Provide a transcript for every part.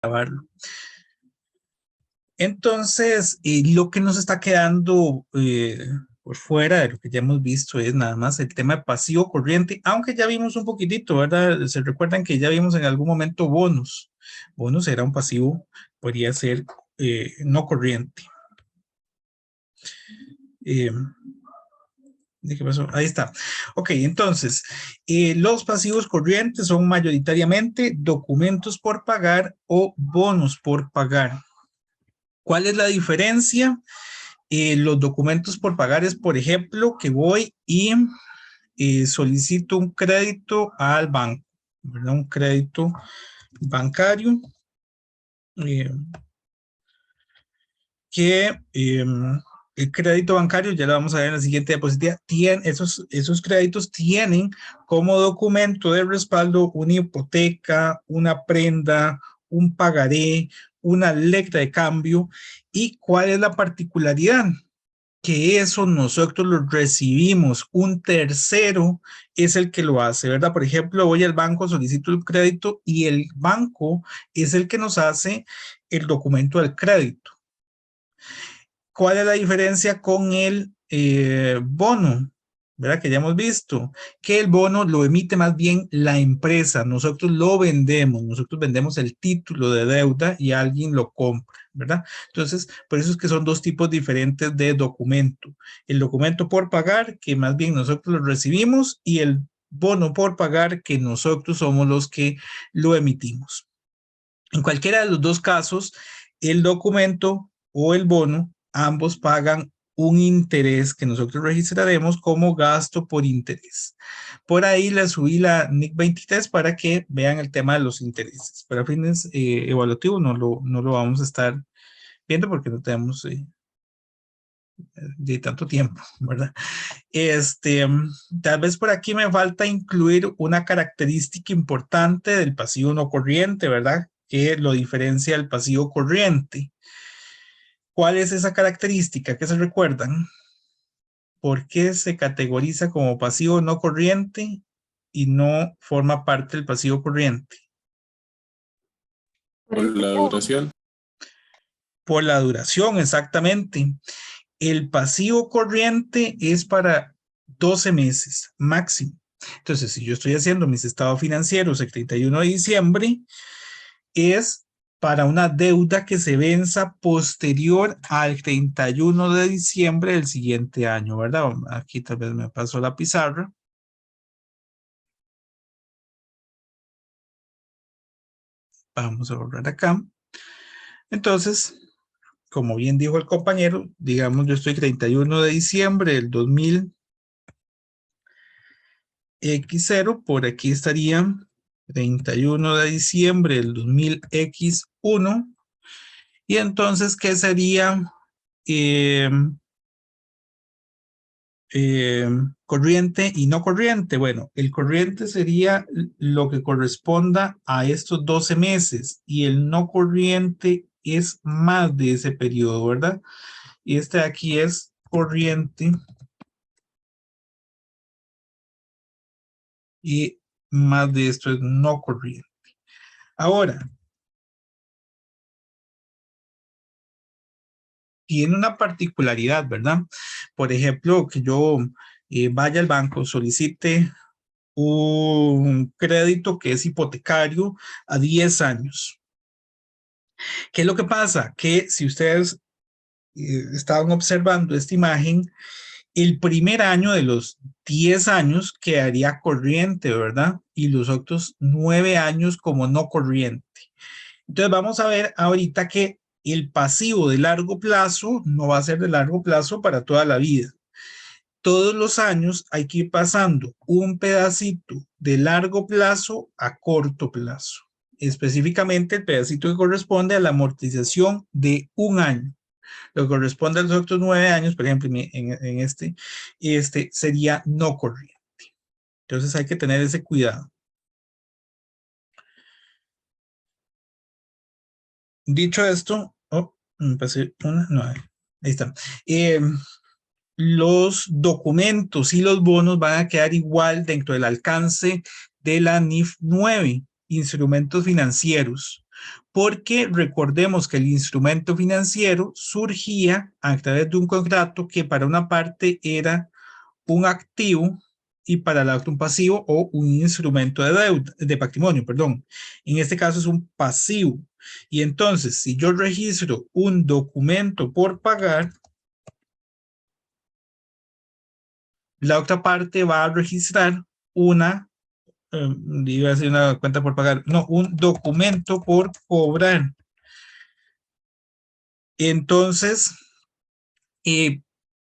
grabarlo. Entonces, lo que nos está quedando por fuera de lo que ya hemos visto es nada más el tema de pasivo corriente, aunque ya vimos un poquitito, ¿verdad? Se recuerdan que ya vimos en algún momento bonos. Bonos era un pasivo, podría ser no corriente. ¿Qué pasó? Ahí está. Ok, entonces, los pasivos corrientes son mayoritariamente documentos por pagar o bonos por pagar. ¿Cuál es la diferencia? Los documentos por pagar es, por ejemplo, que voy y solicito un crédito al banco, ¿verdad? Un crédito bancario que el crédito bancario, ya lo vamos a ver en la siguiente diapositiva, esos créditos tienen como documento de respaldo una hipoteca, una prenda, un pagaré, una letra de cambio. ¿Y cuál es la particularidad? Que eso nosotros lo recibimos, un tercero es el que lo hace, ¿verdad? Por ejemplo, voy al banco, solicito el crédito y el banco es el que nos hace el documento del crédito. ¿Cuál es la diferencia con el bono? ¿Verdad? Que ya hemos visto que el bono lo emite más bien la empresa, nosotros lo vendemos, nosotros vendemos el título de deuda y alguien lo compra, ¿verdad? Entonces, por eso es que son dos tipos diferentes de documento. El documento por pagar, que más bien nosotros lo recibimos, y el bono por pagar, que nosotros somos los que lo emitimos. En cualquiera de los dos casos, el documento o el bono, ambos pagan un interés que nosotros registraremos como gasto por interés. Por ahí le subí la NIC 23 para que vean el tema de los intereses. Para fines evaluativos no lo vamos a estar viendo porque no tenemos de tanto tiempo, ¿verdad? Tal vez por aquí me falta incluir una característica importante del pasivo no corriente, ¿verdad? Que lo diferencia del pasivo corriente. ¿Cuál es esa característica? ¿Qué se recuerdan? ¿Por qué se categoriza como pasivo no corriente y no forma parte del pasivo corriente? Por la duración. Por la duración, exactamente. El pasivo corriente es para 12 meses máximo. Entonces, si yo estoy haciendo mis estados financieros el 31 de diciembre, es para una deuda que se venza posterior al 31 de diciembre del siguiente año, ¿verdad? Aquí tal vez me paso la pizarra. Vamos a borrar acá. Entonces, como bien dijo el compañero, digamos yo estoy 31 de diciembre del 2000 X0, por aquí estaría 31 de diciembre del 2000 X1. Y entonces, ¿qué sería corriente y no corriente? Bueno, el corriente sería lo que corresponda a estos 12 meses y el no corriente es más de ese periodo, ¿verdad? Y este de aquí es corriente y más de esto es no corriente. Ahora, tiene una particularidad, ¿verdad? Por ejemplo, que yo vaya al banco, solicite un crédito que es hipotecario a 10 años. ¿Qué es lo que pasa? Que si ustedes estaban observando esta imagen, el primer año de los 10 años quedaría corriente, ¿verdad? Y los otros 9 años como no corriente. Entonces vamos a ver ahorita que el pasivo de largo plazo no va a ser de largo plazo para toda la vida. Todos los años hay que ir pasando un pedacito de largo plazo a corto plazo. Específicamente el pedacito que corresponde a la amortización de un año. Lo que corresponde a los otros 9 años, por ejemplo, en este sería no corriente. Entonces hay que tener ese cuidado. Dicho esto, me pasé una, no, ahí está. Los documentos y los bonos van a quedar igual dentro del alcance de la NIF 9, instrumentos financieros. porque recordemos que el instrumento financiero surgía a través de un contrato que para una parte era un activo y para la otra un pasivo o un instrumento de deuda, de patrimonio, perdón. En este caso es un pasivo. Y entonces, si yo registro un documento por pagar, la otra parte va a registrar una, iba a decir una cuenta por pagar, no, un documento por cobrar. Entonces,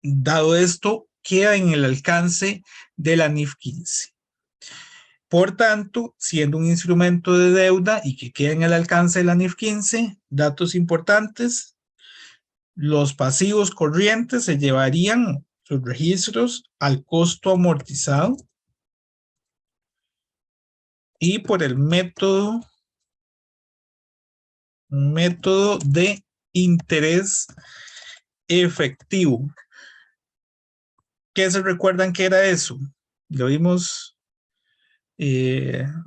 dado esto, queda en el alcance de la NIF 15. Por tanto, siendo un instrumento de deuda y que queda en el alcance de la NIF 15, datos importantes, los pasivos corrientes se llevarían sus registros al costo amortizado y por el método de interés efectivo. ¿Qué se recuerdan que era eso? Lo vimos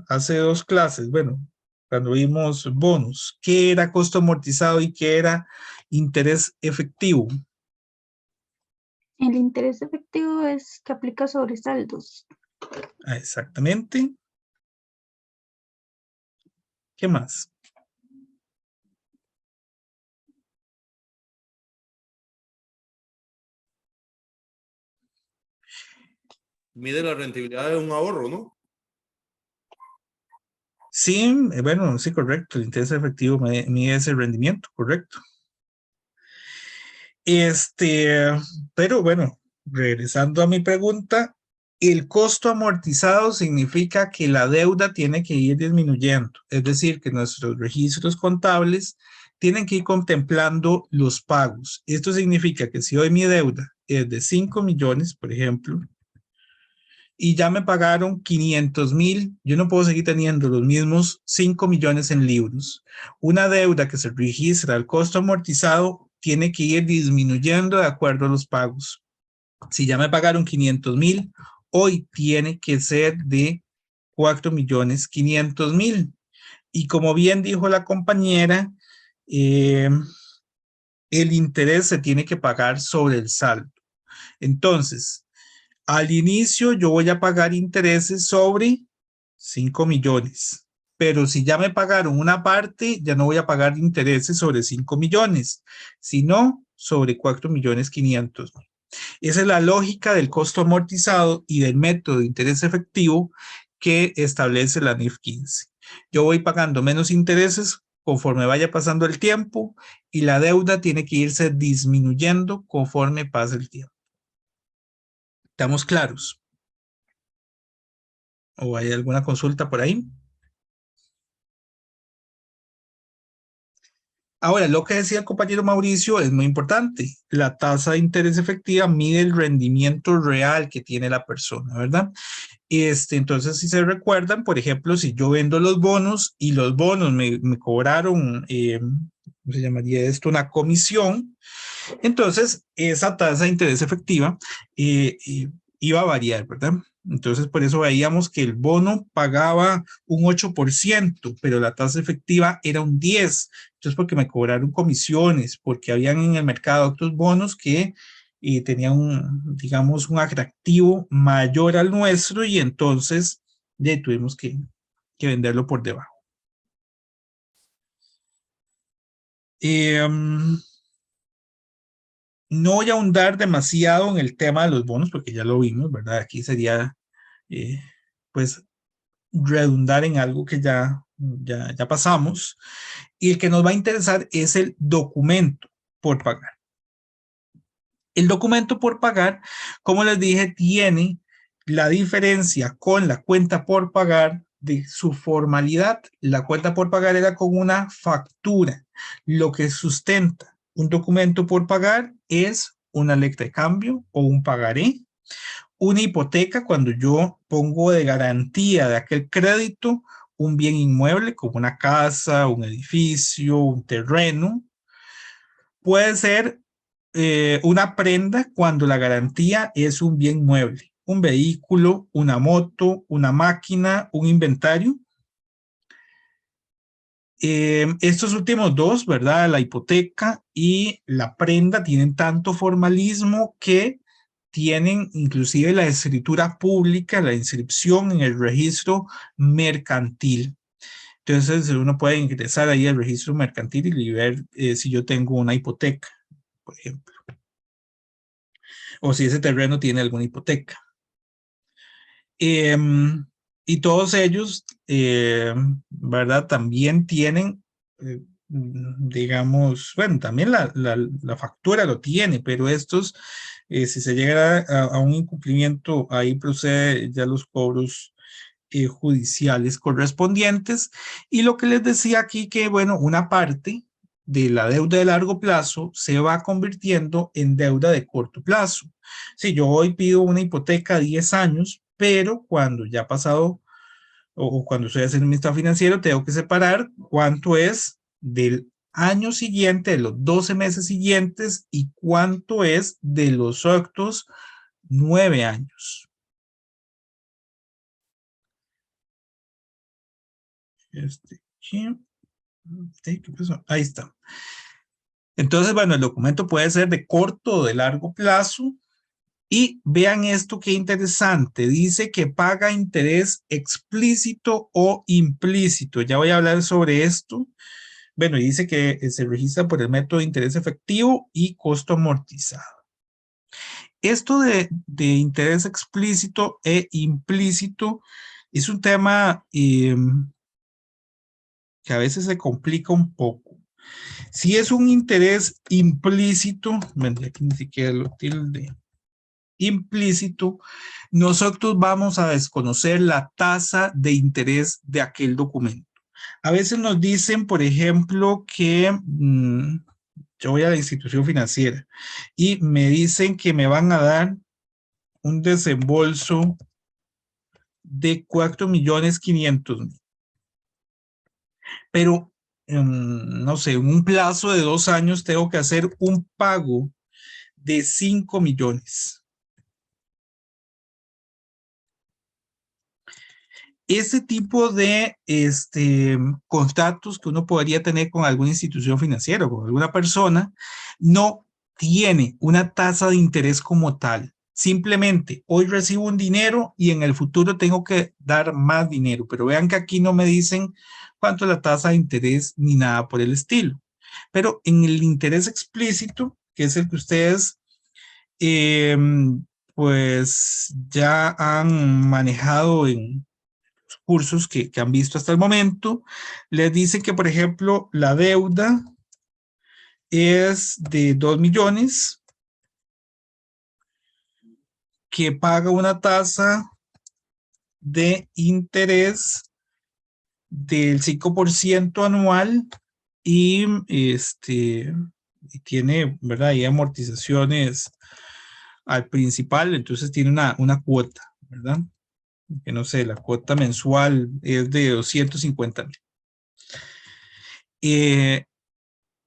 hace 2 clases, bueno, cuando vimos bonos. ¿Qué era costo amortizado y qué era interés efectivo? El interés efectivo es que aplica sobre saldos. Exactamente. ¿Qué más? Mide la rentabilidad de un ahorro, ¿no? Sí, bueno, sí, correcto. El interés efectivo mide ese rendimiento, correcto. Pero bueno, regresando a mi pregunta, el costo amortizado significa que la deuda tiene que ir disminuyendo, es decir, que nuestros registros contables tienen que ir contemplando los pagos. Esto significa que si hoy mi deuda es de 5 millones, por ejemplo, y ya me pagaron 500,000, yo no puedo seguir teniendo los mismos 5 millones en libros. Una deuda que se registra al costo amortizado tiene que ir disminuyendo de acuerdo a los pagos. Si ya me pagaron 500,000, hoy tiene que ser de 4,500,000. Y como bien dijo la compañera, el interés se tiene que pagar sobre el saldo. Entonces, al inicio yo voy a pagar intereses sobre 5 millones, pero si ya me pagaron una parte, ya no voy a pagar intereses sobre 5 millones, sino sobre 4,500,000. Esa es la lógica del costo amortizado y del método de interés efectivo que establece la NIF 15. Yo voy pagando menos intereses conforme vaya pasando el tiempo y la deuda tiene que irse disminuyendo conforme pasa el tiempo. ¿Estamos claros? ¿O hay alguna consulta por ahí? Ahora, lo que decía el compañero Mauricio es muy importante. La tasa de interés efectiva mide el rendimiento real que tiene la persona, ¿verdad? Entonces, si se recuerdan, por ejemplo, si yo vendo los bonos y los bonos me cobraron, ¿cómo se llamaría esto? Una comisión. Entonces, esa tasa de interés efectiva iba a variar, ¿verdad? Entonces, por eso veíamos que el bono pagaba un 8%, pero la tasa efectiva era un 10%. Entonces, porque me cobraron comisiones, porque habían en el mercado otros bonos que tenían, digamos, un atractivo mayor al nuestro y entonces tuvimos que venderlo por debajo. No voy a ahondar demasiado en el tema de los bonos porque ya lo vimos, ¿verdad? Aquí sería, pues, redundar en algo que ya pasamos. Y el que nos va a interesar es el documento por pagar. El documento por pagar, como les dije, tiene la diferencia con la cuenta por pagar de su formalidad. La cuenta por pagar era con una factura. Lo que sustenta un documento por pagar es una letra de cambio o un pagaré. Una hipoteca, cuando yo pongo de garantía de aquel crédito un bien inmueble como una casa, un edificio, un terreno. Puede ser una prenda cuando la garantía es un bien mueble, un vehículo, una moto, una máquina, un inventario. Estos últimos dos, ¿verdad? La hipoteca y la prenda tienen tanto formalismo que tienen inclusive la escritura pública, la inscripción en el registro mercantil. Entonces uno puede ingresar ahí al registro mercantil y ver si yo tengo una hipoteca, por ejemplo, o si ese terreno tiene alguna hipoteca. Y todos ellos, ¿verdad? También tienen, digamos, bueno, también la factura lo tiene, pero estos, si se llega a un incumplimiento, ahí procede ya los cobros judiciales correspondientes. Y lo que les decía aquí, que bueno, una parte de la deuda de largo plazo se va convirtiendo en deuda de corto plazo. Si yo hoy pido una hipoteca a 10 años, pero cuando ya ha pasado o cuando estoy haciendo mi estado financiero, tengo que separar cuánto es del año siguiente, de los 12 meses siguientes y cuánto es de los otros 9 años. ¿Qué pasó? Ahí está. Entonces, bueno, el documento puede ser de corto o de largo plazo. Y vean esto qué interesante. Dice que paga interés explícito o implícito. Ya voy a hablar sobre esto. Bueno, y dice que se registra por el método de interés efectivo y costo amortizado. Esto de interés explícito e implícito es un tema que a veces se complica un poco. Si es un interés implícito, aquí ni siquiera lo tilde, implícito, nosotros vamos a desconocer la tasa de interés de aquel documento. A veces nos dicen, por ejemplo, que yo voy a la institución financiera y me dicen que me van a dar un desembolso de 4.500.000. Pero, no sé, en un plazo de 2 años tengo que hacer un pago de 5 millones. Ese tipo de contratos que uno podría tener con alguna institución financiera o con alguna persona no tiene una tasa de interés como tal. Simplemente hoy recibo un dinero y en el futuro tengo que dar más dinero. Pero vean que aquí no me dicen cuánto es la tasa de interés ni nada por el estilo. Pero en el interés explícito, que es el que ustedes pues ya han manejado en cursos que han visto hasta el momento, les dicen que, por ejemplo, la deuda es de 2 millones, que paga una tasa de interés del 5% anual y y tiene, ¿verdad? Y amortizaciones al principal, entonces tiene una cuota, ¿verdad? Que no sé, la cuota mensual es de 250.000.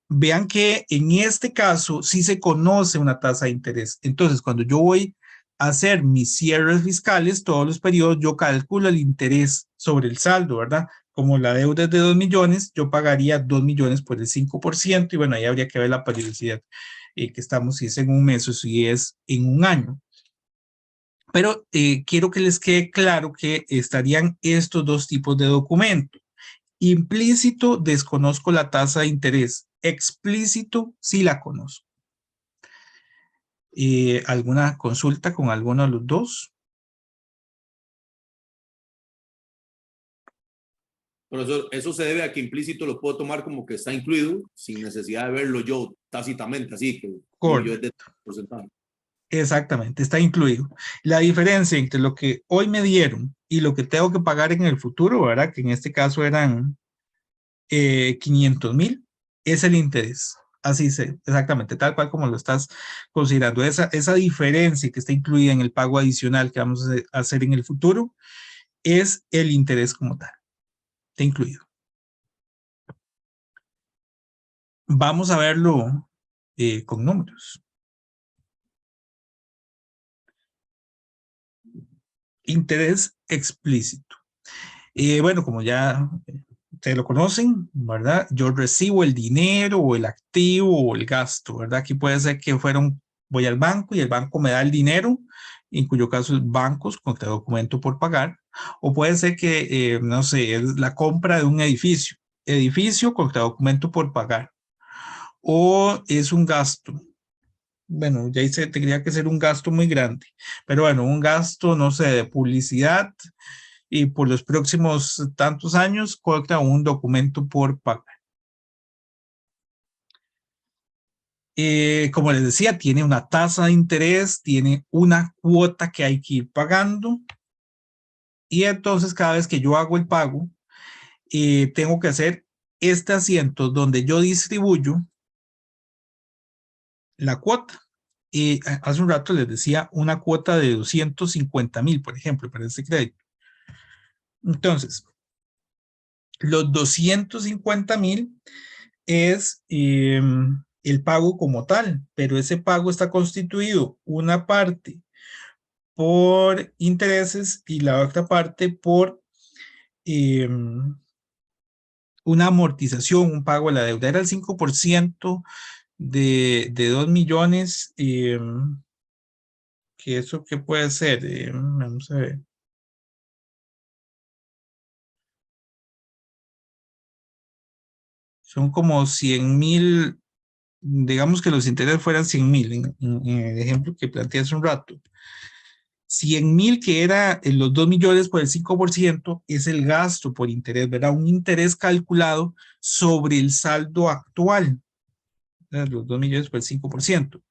Vean que en este caso sí se conoce una tasa de interés. Entonces, cuando yo voy a hacer mis cierres fiscales, todos los periodos, yo calculo el interés sobre el saldo, ¿verdad? Como la deuda es de 2 millones, yo pagaría 2 millones por el 5%, y bueno, ahí habría que ver la periodicidad que estamos, si es en un mes o si es en un año. Pero quiero que les quede claro que estarían estos dos tipos de documentos. Implícito, desconozco la tasa de interés. Explícito, sí la conozco. ¿Alguna consulta con alguno de los dos? Pero eso se debe a que implícito lo puedo tomar como que está incluido sin necesidad de verlo yo tácitamente, así que yo es de porcentaje. Exactamente, está incluido. La diferencia entre lo que hoy me dieron y lo que tengo que pagar en el futuro, ¿verdad? Que en este caso eran 500.000, es el interés. Así se, exactamente, tal cual como lo estás considerando. Esa diferencia que está incluida en el pago adicional que vamos a hacer en el futuro es el interés como tal. Está incluido. Vamos a verlo con números. Interés explícito. Bueno, como ya ustedes lo conocen, ¿verdad? Yo recibo el dinero o el activo o el gasto, ¿verdad? Aquí puede ser que voy al banco y el banco me da el dinero, en cuyo caso es bancos contra documento por pagar, o puede ser que, no sé, es la compra de un edificio contra documento por pagar, o es un gasto. Bueno, ya hice, tendría que ser un gasto muy grande, pero bueno, un gasto, no sé, de publicidad y por los próximos tantos años contra un documento por pagar. Como les decía, tiene una tasa de interés, tiene una cuota que hay que ir pagando y entonces cada vez que yo hago el pago, tengo que hacer este asiento donde yo distribuyo la cuota. Hace un rato les decía una cuota de 250,000, por ejemplo, para este crédito. Entonces, los 250,000 es el pago como tal, pero ese pago está constituido una parte por intereses y la otra parte por una amortización, un pago a la deuda. Era el 5% de 2 millones, que eso qué puede ser, vamos a ver. Son como 100,000, digamos que los intereses fueran 100,000, en el ejemplo que planteé hace un rato. 100,000 que era en los 2 millones por el 5% es el gasto por interés, ¿verdad? Un interés calculado sobre el saldo actual, ¿verdad? Los 2 millones por el 5%,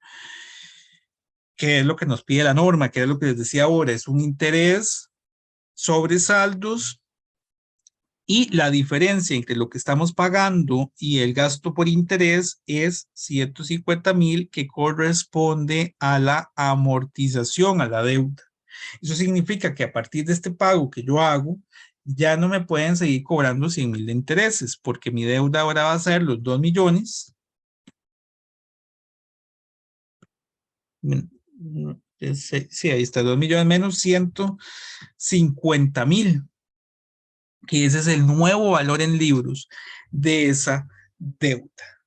que es lo que nos pide la norma, que es lo que les decía ahora, es un interés sobre saldos y la diferencia entre lo que estamos pagando y el gasto por interés es 150,000 que corresponde a la amortización, a la deuda. Eso significa que a partir de este pago que yo hago, ya no me pueden seguir cobrando 100,000 de intereses, porque mi deuda ahora va a ser los 2 millones. Sí, ahí está, 2 millones menos 150,000, que ese es el nuevo valor en libros de esa deuda.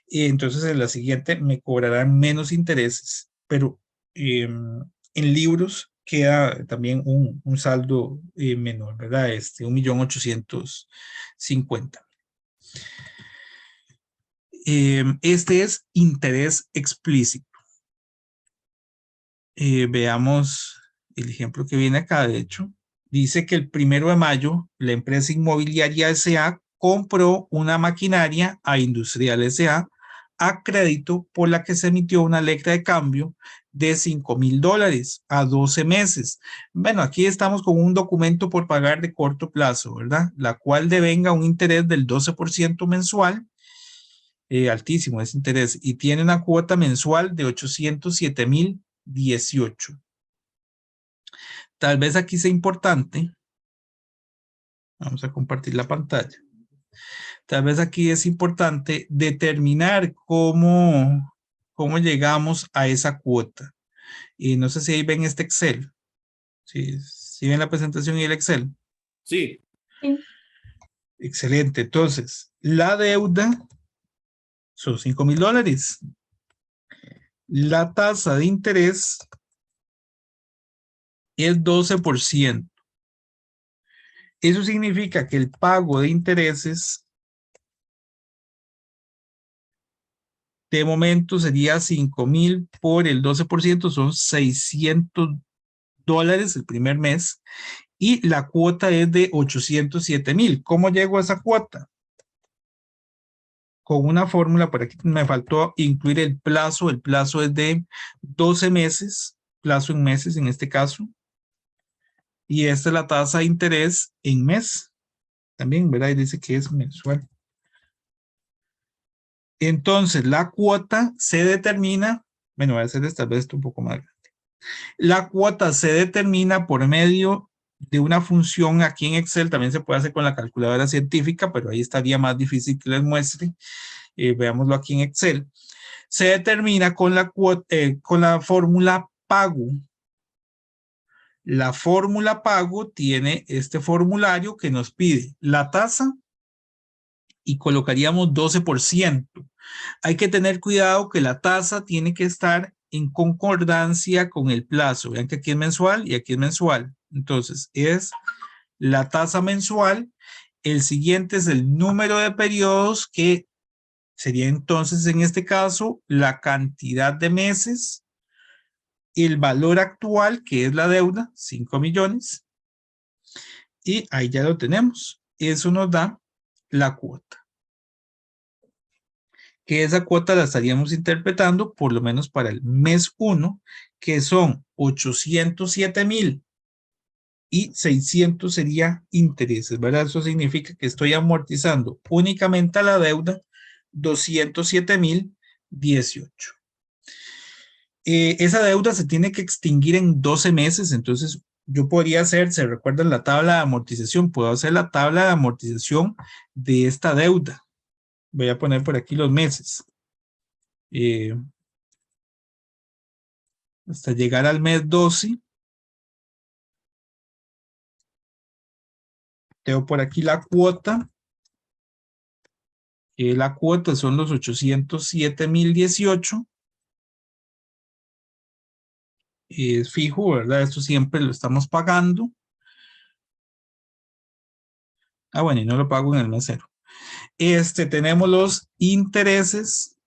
Y entonces en la siguiente me cobrarán menos intereses, pero en libros queda también un saldo menor, ¿verdad? 1,850,000. Este es interés explícito. Veamos el ejemplo que viene acá, de hecho. Dice que el 1 de mayo la empresa inmobiliaria S.A. compró una maquinaria a Industrial S.A. a crédito por la que se emitió una letra de cambio de $5,000 a 12 meses. Bueno, aquí estamos con un documento por pagar de corto plazo, ¿verdad? La cual devenga un interés del 12% mensual, altísimo ese interés, y tiene una cuota mensual de 807,018. Tal vez aquí sea importante, vamos a compartir la pantalla, tal vez aquí es importante determinar cómo llegamos a esa cuota. Y no sé si ahí ven este Excel. ¿Sí ven la presentación y el Excel? Sí. Sí. Excelente. Entonces, la deuda son $5,000. La tasa de interés es 12%. Eso significa que el pago de intereses de momento sería 5,000 por el 12%, son $600 el primer mes, y la cuota es de 807,000. ¿Cómo llego a esa cuota? Con una fórmula, por aquí me faltó incluir el plazo es de 12 meses, plazo en meses en este caso, y esta es la tasa de interés en mes, también, ¿verdad? Y dice que es mensual. Entonces, la cuota se determina, bueno, voy a hacer tal vez esto un poco más grande. La cuota se determina por medio de una función aquí en Excel, también se puede hacer con la calculadora científica, pero ahí estaría más difícil que les muestre. Veámoslo aquí en Excel. Se determina con la fórmula pago. La fórmula pago tiene este formulario que nos pide la tasa y colocaríamos 12%. Hay que tener cuidado que la tasa tiene que estar en concordancia con el plazo. Vean que aquí es mensual y aquí es mensual. Entonces, es la tasa mensual. El siguiente es el número de periodos, que sería entonces en este caso la cantidad de meses, el valor actual, que es la deuda, 5 millones. Y ahí ya lo tenemos. Eso nos da la cuota. Que esa cuota la estaríamos interpretando por lo menos para el mes 1, que son 807,000 y 600 sería intereses, ¿verdad? Eso significa que estoy amortizando únicamente a la deuda 207,018. Esa deuda se tiene que extinguir en 12 meses, entonces yo podría hacer, ¿se recuerdan la tabla de amortización? Puedo hacer la tabla de amortización de esta deuda. Voy a poner por aquí los meses. Hasta llegar al mes 12. Tengo por aquí la cuota. La cuota son los 807,018. Es fijo, ¿verdad? Esto siempre lo estamos pagando. Ah, bueno, y no lo pago en el mes 0. Tenemos los intereses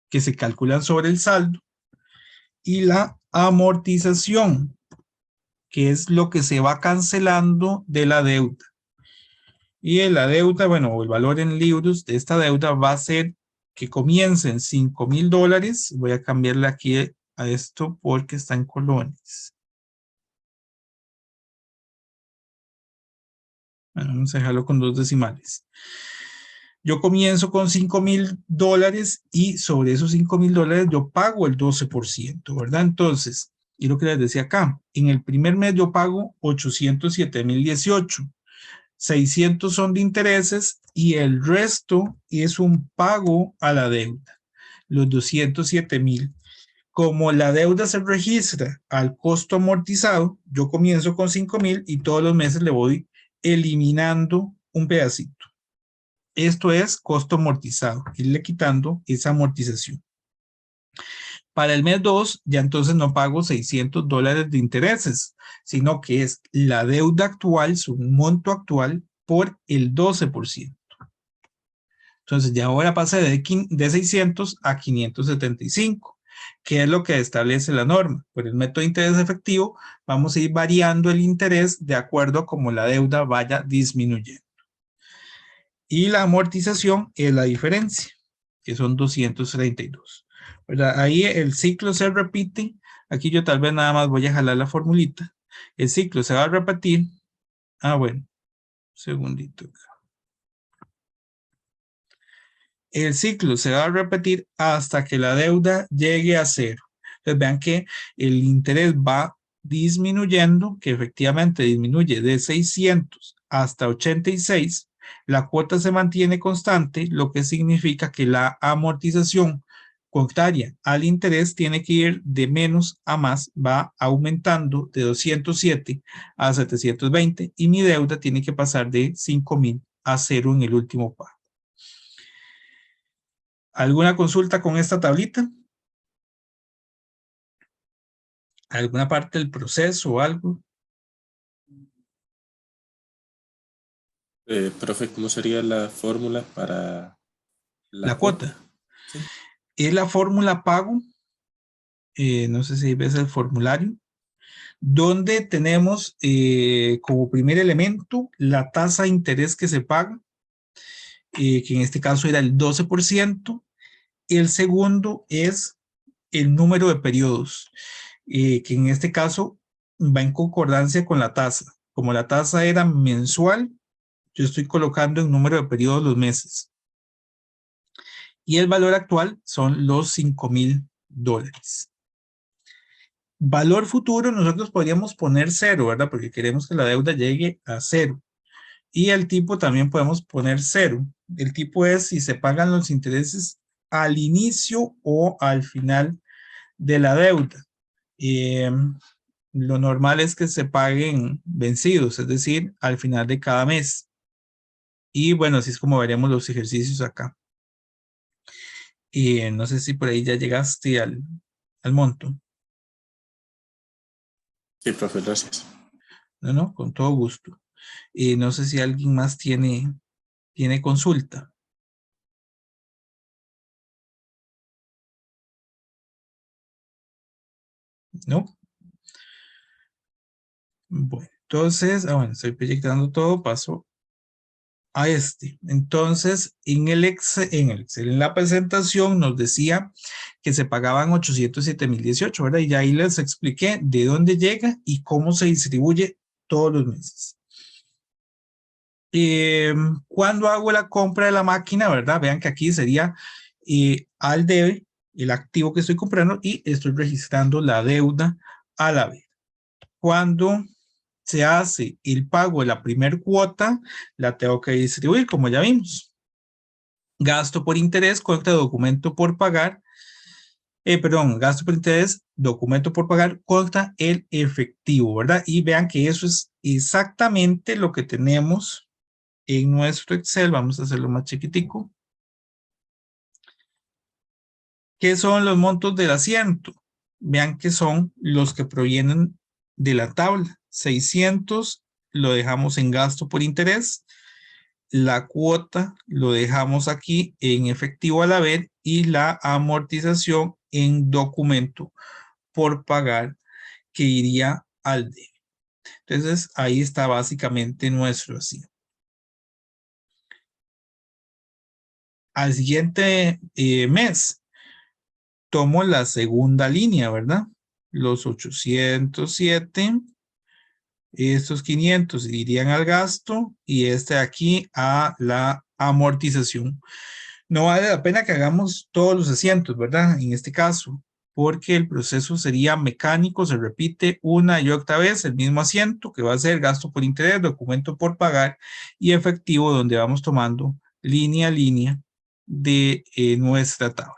que se calculan sobre el saldo y la amortización, que es lo que se va cancelando de la deuda. Y en la deuda, bueno, el valor en libros de esta deuda va a ser que comience en $5,000. Voy a cambiarle aquí a esto porque está en colones. Bueno, vamos a dejarlo con 2 decimales. Yo comienzo con $5,000 y sobre esos $5,000 yo pago el 12%, ¿verdad? Entonces, y lo que les decía acá, en el primer mes yo pago 807,018. 600 son de intereses y el resto es un pago a la deuda, los 207,000. Como la deuda se registra al costo amortizado, yo comienzo con 5,000 y todos los meses le voy eliminando un pedacito. Esto es costo amortizado, irle quitando esa amortización. Para el mes 2, ya entonces no pago $600 de intereses, sino que es la deuda actual, su monto actual, por el 12%. Entonces ya ahora pasé de 600 a 575, que es lo que establece la norma. Por el método de interés efectivo, vamos a ir variando el interés de acuerdo a cómo la deuda vaya disminuyendo. Y la amortización es la diferencia, que son 232. ¿Verdad? Ahí el ciclo se repite. Aquí yo tal vez nada más voy a jalar la formulita. El ciclo se va a repetir. Ah, bueno. Un segundito. El ciclo se va a repetir hasta que la deuda llegue a 0. Entonces vean que el interés va disminuyendo, que efectivamente disminuye de 600 hasta 86. La cuota se mantiene constante, lo que significa que la amortización contraria al interés tiene que ir de menos a más, va aumentando de 207 a 720 y mi deuda tiene que pasar de 5,000 a 0 en el último pago. ¿Alguna consulta con esta tablita? ¿Alguna parte del proceso o algo? Profe, ¿cómo sería la fórmula para La cuota. Sí. Es la fórmula pago. No sé si ves el formulario. Donde tenemos como primer elemento la tasa de interés que se paga, que en este caso era el 12%. El segundo es el número de periodos, que en este caso va en concordancia con la tasa. Como la tasa era mensual, yo estoy colocando en número de periodos los meses. Y el valor actual son los $5,000. Valor futuro, nosotros podríamos poner 0, ¿verdad? Porque queremos que la deuda llegue a 0. Y el tipo también podemos poner 0. El tipo es si se pagan los intereses al inicio o al final de la deuda. Lo normal es que se paguen vencidos, es decir, al final de cada mes. Y bueno, así es como veremos los ejercicios acá. Y no sé si por ahí ya llegaste al monto. Sí, profe, gracias. No, con todo gusto. No sé si alguien más tiene consulta. ¿No? Bueno, entonces, bueno, estoy proyectando todo, paso a este. Entonces, en la presentación nos decía que se pagaban 807,018, ¿verdad? Y ya ahí les expliqué de dónde llega y cómo se distribuye todos los meses. Cuando hago la compra de la máquina, ¿verdad? Vean que aquí sería al debe, el activo que estoy comprando, y estoy registrando la deuda a la vez. Cuando se hace el pago de la primer cuota, la tengo que distribuir, como ya vimos. Gasto por interés contra documento por pagar. Gasto por interés, documento por pagar contra el efectivo, ¿verdad? Y vean que eso es exactamente lo que tenemos en nuestro Excel. Vamos a hacerlo más chiquitico. ¿Qué son los montos del asiento? Vean que son los que provienen de la tabla. 600 lo dejamos en gasto por interés. La cuota lo dejamos aquí en efectivo a la vez y la amortización en documento por pagar que iría al debe. Entonces ahí está básicamente nuestro asiento. Al siguiente mes tomo la segunda línea, ¿verdad? Los 807, estos 500 irían al gasto y este aquí a la amortización. No vale la pena que hagamos todos los asientos, ¿verdad? En este caso, porque el proceso sería mecánico, se repite una y otra vez el mismo asiento que va a ser gasto por interés, documento por pagar y efectivo, donde vamos tomando línea a línea de nuestra tabla.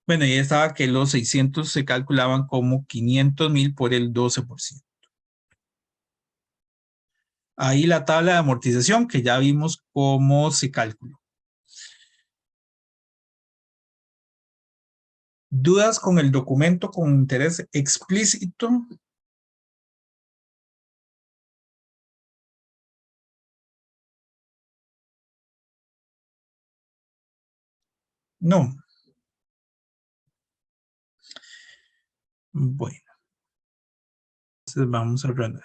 Bueno, ya estaba que los 600 se calculaban como 500,000 por el 12%. Ahí la tabla de amortización que ya vimos cómo se calculó. ¿Dudas con el documento con interés explícito? No. Bueno. Entonces vamos a rondar.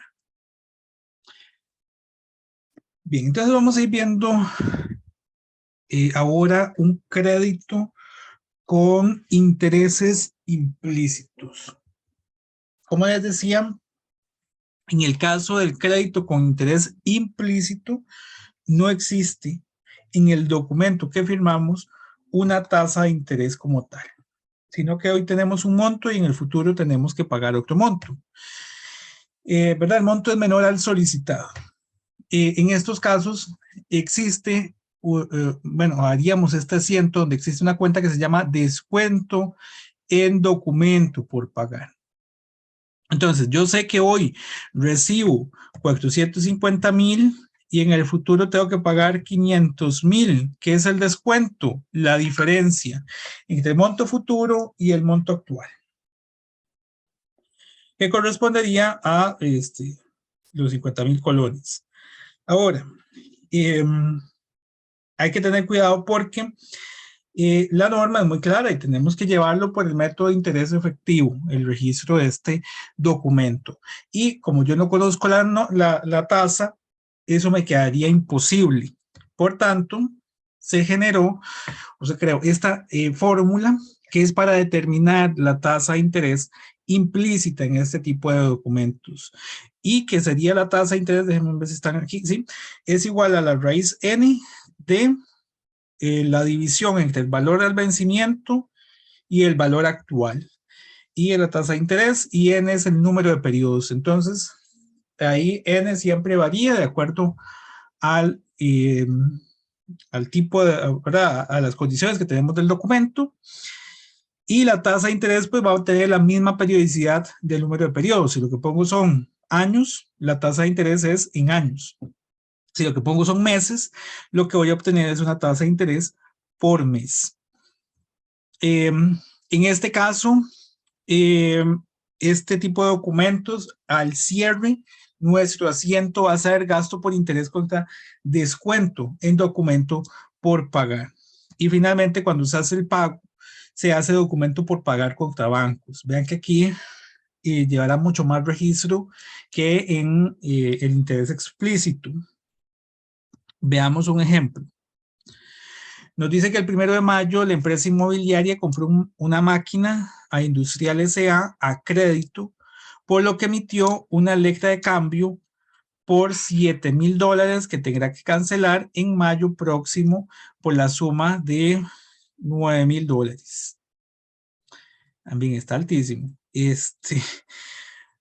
Bien, entonces vamos a ir viendo ahora un crédito con intereses implícitos. Como les decía, en el caso del crédito con interés implícito, no existe en el documento que firmamos una tasa de interés como tal, sino que hoy tenemos un monto y en el futuro tenemos que pagar otro monto. ¿Verdad? El monto es menor al solicitado. En estos casos existe, bueno, haríamos este asiento donde existe una cuenta que se llama descuento en documento por pagar. Entonces, yo sé que hoy recibo 450,000 y en el futuro tengo que pagar 500,000. ¿Qué es el descuento? La diferencia entre el monto futuro y el monto actual, que correspondería a los 50,000 colones. Ahora, hay que tener cuidado porque la norma es muy clara y tenemos que llevarlo por el método de interés efectivo, el registro de este documento. Y como yo no conozco la tasa, eso me quedaría imposible. Por tanto, se generó o se creó esta fórmula que es para determinar la tasa de interés implícita en este tipo de documentos y que sería la tasa de interés, déjenme ver si están aquí, ¿sí? Es igual a la raíz n de la división entre el valor al vencimiento y el valor actual y la tasa de interés, y n es el número de periodos. Entonces ahí n siempre varía de acuerdo al tipo de, a las condiciones que tenemos del documento, y la tasa de interés pues va a tener la misma periodicidad del número de periodos. Si lo que pongo son años, la tasa de interés es en años. Si lo que pongo son meses, lo que voy a obtener es una tasa de interés por mes. En este caso, este tipo de documentos, al cierre, nuestro asiento va a ser gasto por interés contra descuento en documento por pagar. Y finalmente, cuando se hace el pago, se hace documento por pagar contra bancos. Vean que aquí llevará mucho más registro que en el interés explícito. Veamos un ejemplo. Nos dice que el 1 de mayo la empresa inmobiliaria compró una máquina a Industrial S.A. a crédito, por lo que emitió una letra de cambio por $7,000 que tendrá que cancelar en mayo próximo por la suma de $9,000. También está altísimo.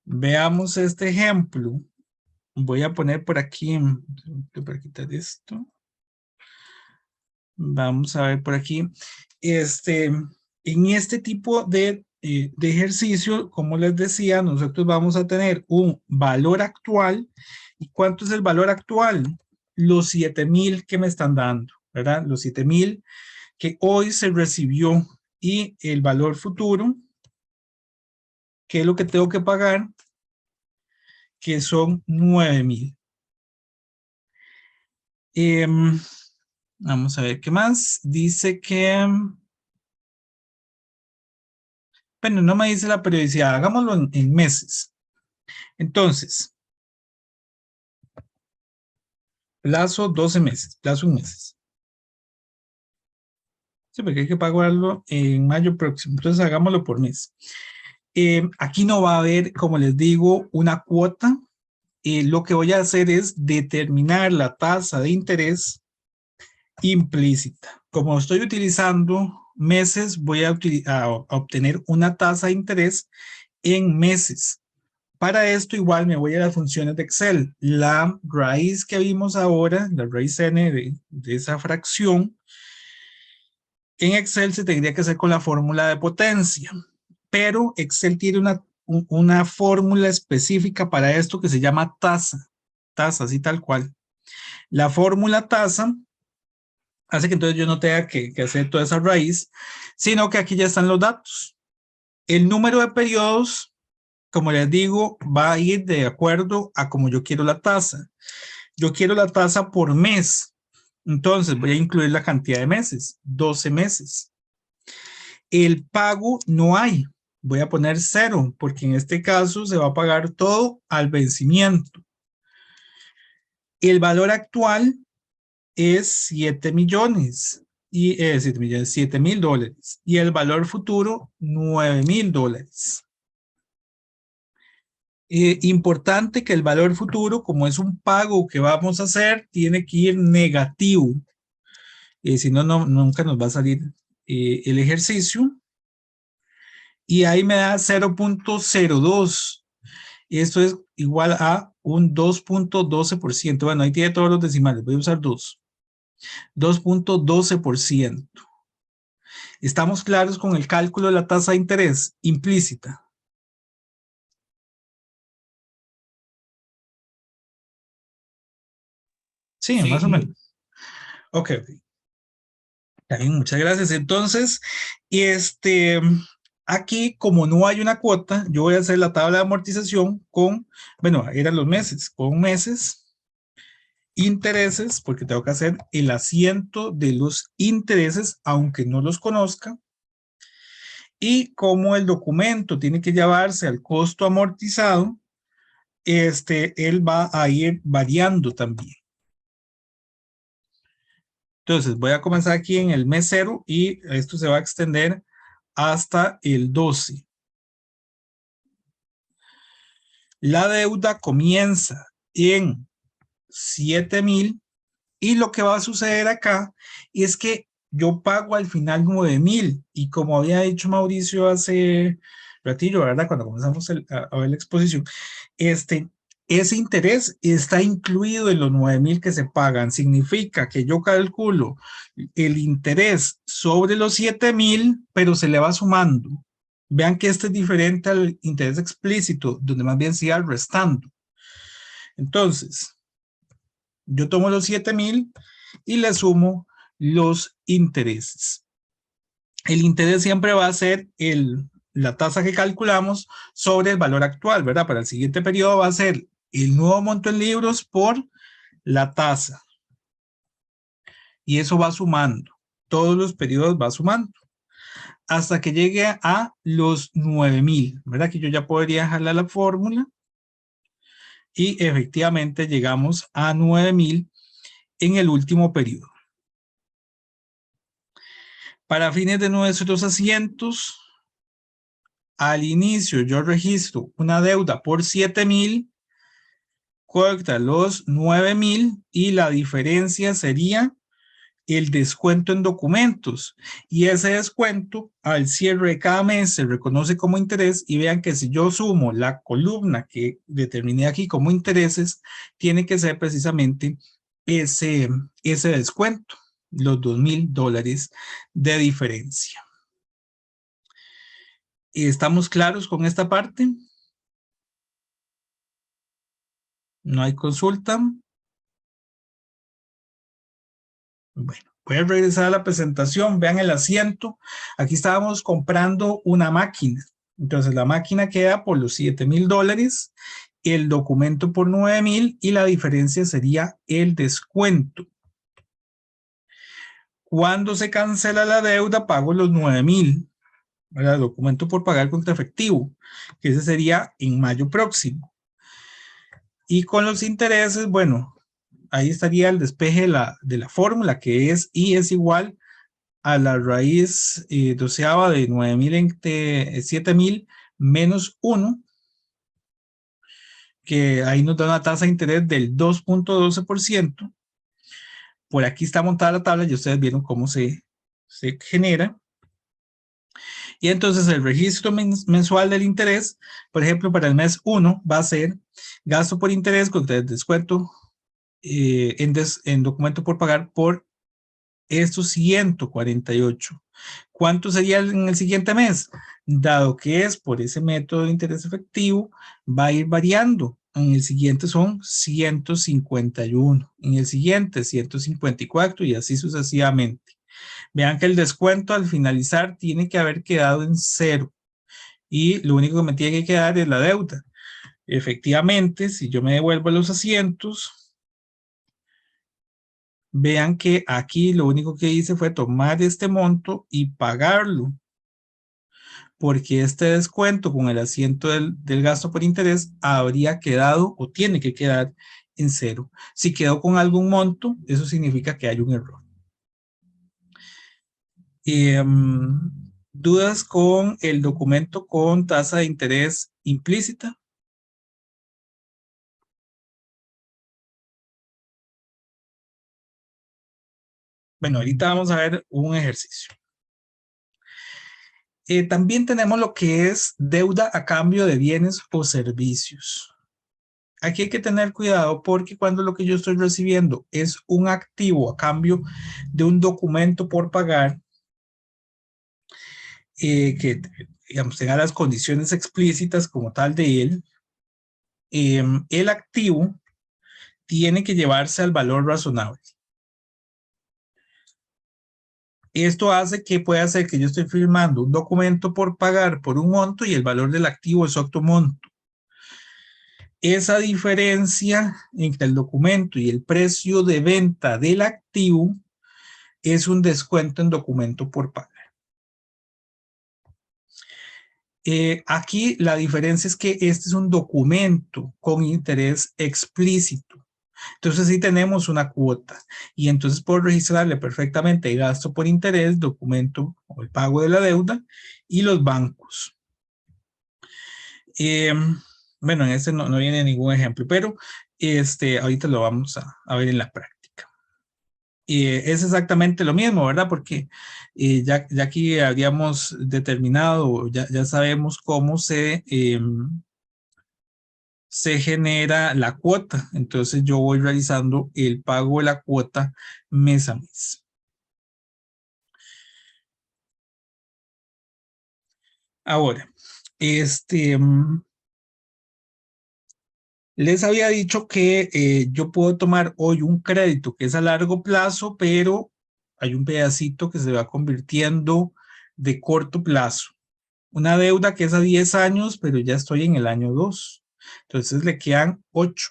Veamos este ejemplo. Voy a poner por aquí, para quitar esto. Vamos a ver por aquí. En este tipo de ejercicio, como les decía, nosotros vamos a tener un valor actual. ¿Y cuánto es el valor actual? Los 7,000 que me están dando, ¿verdad? Los 7,000 que hoy se recibió, y el valor futuro, que es lo que tengo que pagar, que son 9,000. Vamos a ver qué más. Dice que, bueno, no me dice la periodicidad, hagámoslo en meses. Entonces, plazo 12 meses, plazo en meses. Sí, porque hay que pagarlo en mayo próximo, entonces hagámoslo por mes. Aquí no va a haber, como les digo, una cuota. Lo que voy a hacer es determinar la tasa de interés implícita. Como estoy utilizando meses, voy a obtener una tasa de interés en meses. Para esto igual me voy a las funciones de Excel. La raíz que vimos ahora, la raíz n de esa fracción, en Excel se tendría que hacer con la fórmula de potencia. Pero Excel tiene una fórmula específica para esto que se llama tasa. Tasa, así tal cual. La fórmula tasa hace que entonces yo no tenga que hacer toda esa raíz, sino que aquí ya están los datos. El número de periodos, como les digo, va a ir de acuerdo a como yo quiero la tasa. Yo quiero la tasa por mes. Entonces voy a incluir la cantidad de meses, 12 meses. El pago no hay. Voy a poner 0, porque en este caso se va a pagar todo al vencimiento. El valor actual es 7 millones, y $7,000, y el valor futuro $9,000. Importante que el valor futuro, como es un pago que vamos a hacer, tiene que ir negativo, si no, nunca nos va a salir el ejercicio, y ahí me da 0.02. Esto es igual a un 2.12%. Bueno, ahí tiene todos los decimales, voy a usar 2.12%. ¿Estamos claros con el cálculo de la tasa de interés implícita? Sí, Sí. más o menos. Ok. Bien, muchas gracias. Entonces, aquí, como no hay una cuota, yo voy a hacer la tabla de amortización con, bueno, eran los meses, con meses, intereses, porque tengo que hacer el asiento de los intereses, aunque no los conozca. Y como el documento tiene que llevarse al costo amortizado, él va a ir variando también. Entonces voy a comenzar aquí en el mes 0 y esto se va a extender hasta el 12. La deuda comienza en 7,000 y lo que va a suceder acá es que yo pago al final 9,000, y como había dicho Mauricio hace ratillo, ¿verdad? Cuando comenzamos a ver la exposición, ese interés está incluido en los 9,000 que se pagan. Significa que yo calculo el interés sobre los 7,000, pero se le va sumando. Vean que este es diferente al interés explícito, donde más bien se iba restando. Entonces, yo tomo los 7,000 y le sumo los intereses. El interés siempre va a ser la tasa que calculamos sobre el valor actual, ¿verdad? Para el siguiente periodo va a ser el nuevo monto en libros por la tasa. Y eso va sumando. Todos los periodos va sumando. Hasta que llegue a los 9,000, ¿verdad? Que yo ya podría dejarle la fórmula. Y efectivamente llegamos a 9,000 en el último periodo. Para fines de nuestros asientos, al inicio yo registro una deuda por 7,000, corta los 9,000 y la diferencia sería el descuento en documentos. Y ese descuento al cierre de cada mes se reconoce como interés y vean que si yo sumo la columna que determiné aquí como intereses, tiene que ser precisamente ese descuento, los $2,000 de diferencia. ¿Estamos claros con esta parte? ¿No hay consulta? Bueno, voy a regresar a la presentación. Vean el asiento. Aquí estábamos comprando una máquina. Entonces la máquina queda por los $7,000, el documento por 9,000 y la diferencia sería el descuento. Cuando se cancela la deuda, pago los 9,000. El documento por pagar contra efectivo, que ese sería en mayo próximo. Y con los intereses, bueno, ahí estaría el despeje de la fórmula, que es I es igual a la raíz doceava de 9,000 entre 7,000 menos 1, que ahí nos da una tasa de interés del 2.12%. Por aquí está montada la tabla y ustedes vieron cómo se genera. Y entonces el registro mensual del interés, por ejemplo, para el mes 1 va a ser gasto por interés contra el descuento en documento por pagar por estos 148. ¿Cuánto sería en el siguiente mes? Dado que es por ese método de interés efectivo, va a ir variando. En el siguiente son 151, en el siguiente 154 y así sucesivamente. Vean que el descuento al finalizar tiene que haber quedado en 0 y lo único que me tiene que quedar es la deuda. Efectivamente, si yo me devuelvo los asientos, vean que aquí lo único que hice fue tomar este monto y pagarlo, porque este descuento con el asiento del gasto por interés habría quedado o tiene que quedar en 0. Si quedó con algún monto, eso significa que hay un error. ¿Dudas con el documento con tasa de interés implícita? Bueno, ahorita vamos a ver un ejercicio. También tenemos lo que es deuda a cambio de bienes o servicios. Aquí hay que tener cuidado porque cuando lo que yo estoy recibiendo es un activo a cambio de un documento por pagar, que digamos, tenga las condiciones explícitas como tal de él, el activo tiene que llevarse al valor razonable. Esto hace que pueda ser que yo estoy firmando un documento por pagar por un monto y el valor del activo es otro monto. Esa diferencia entre el documento y el precio de venta del activo es un descuento en documento por pagar. Aquí la diferencia es que este es un documento con interés explícito. Entonces sí tenemos una cuota y entonces puedo registrarle perfectamente gasto por interés, documento o el pago de la deuda y los bancos. Bueno, en este no viene ningún ejemplo, pero ahorita lo vamos a ver en la práctica. Es exactamente lo mismo, ¿verdad? Porque ya aquí habíamos determinado, ya sabemos cómo se genera la cuota. Entonces yo voy realizando el pago de la cuota mes a mes. Ahora, Les había dicho que yo puedo tomar hoy un crédito que es a largo plazo, pero hay un pedacito que se va convirtiendo de corto plazo. Una deuda que es a 10 años, pero ya estoy en el año 2. Entonces le quedan 8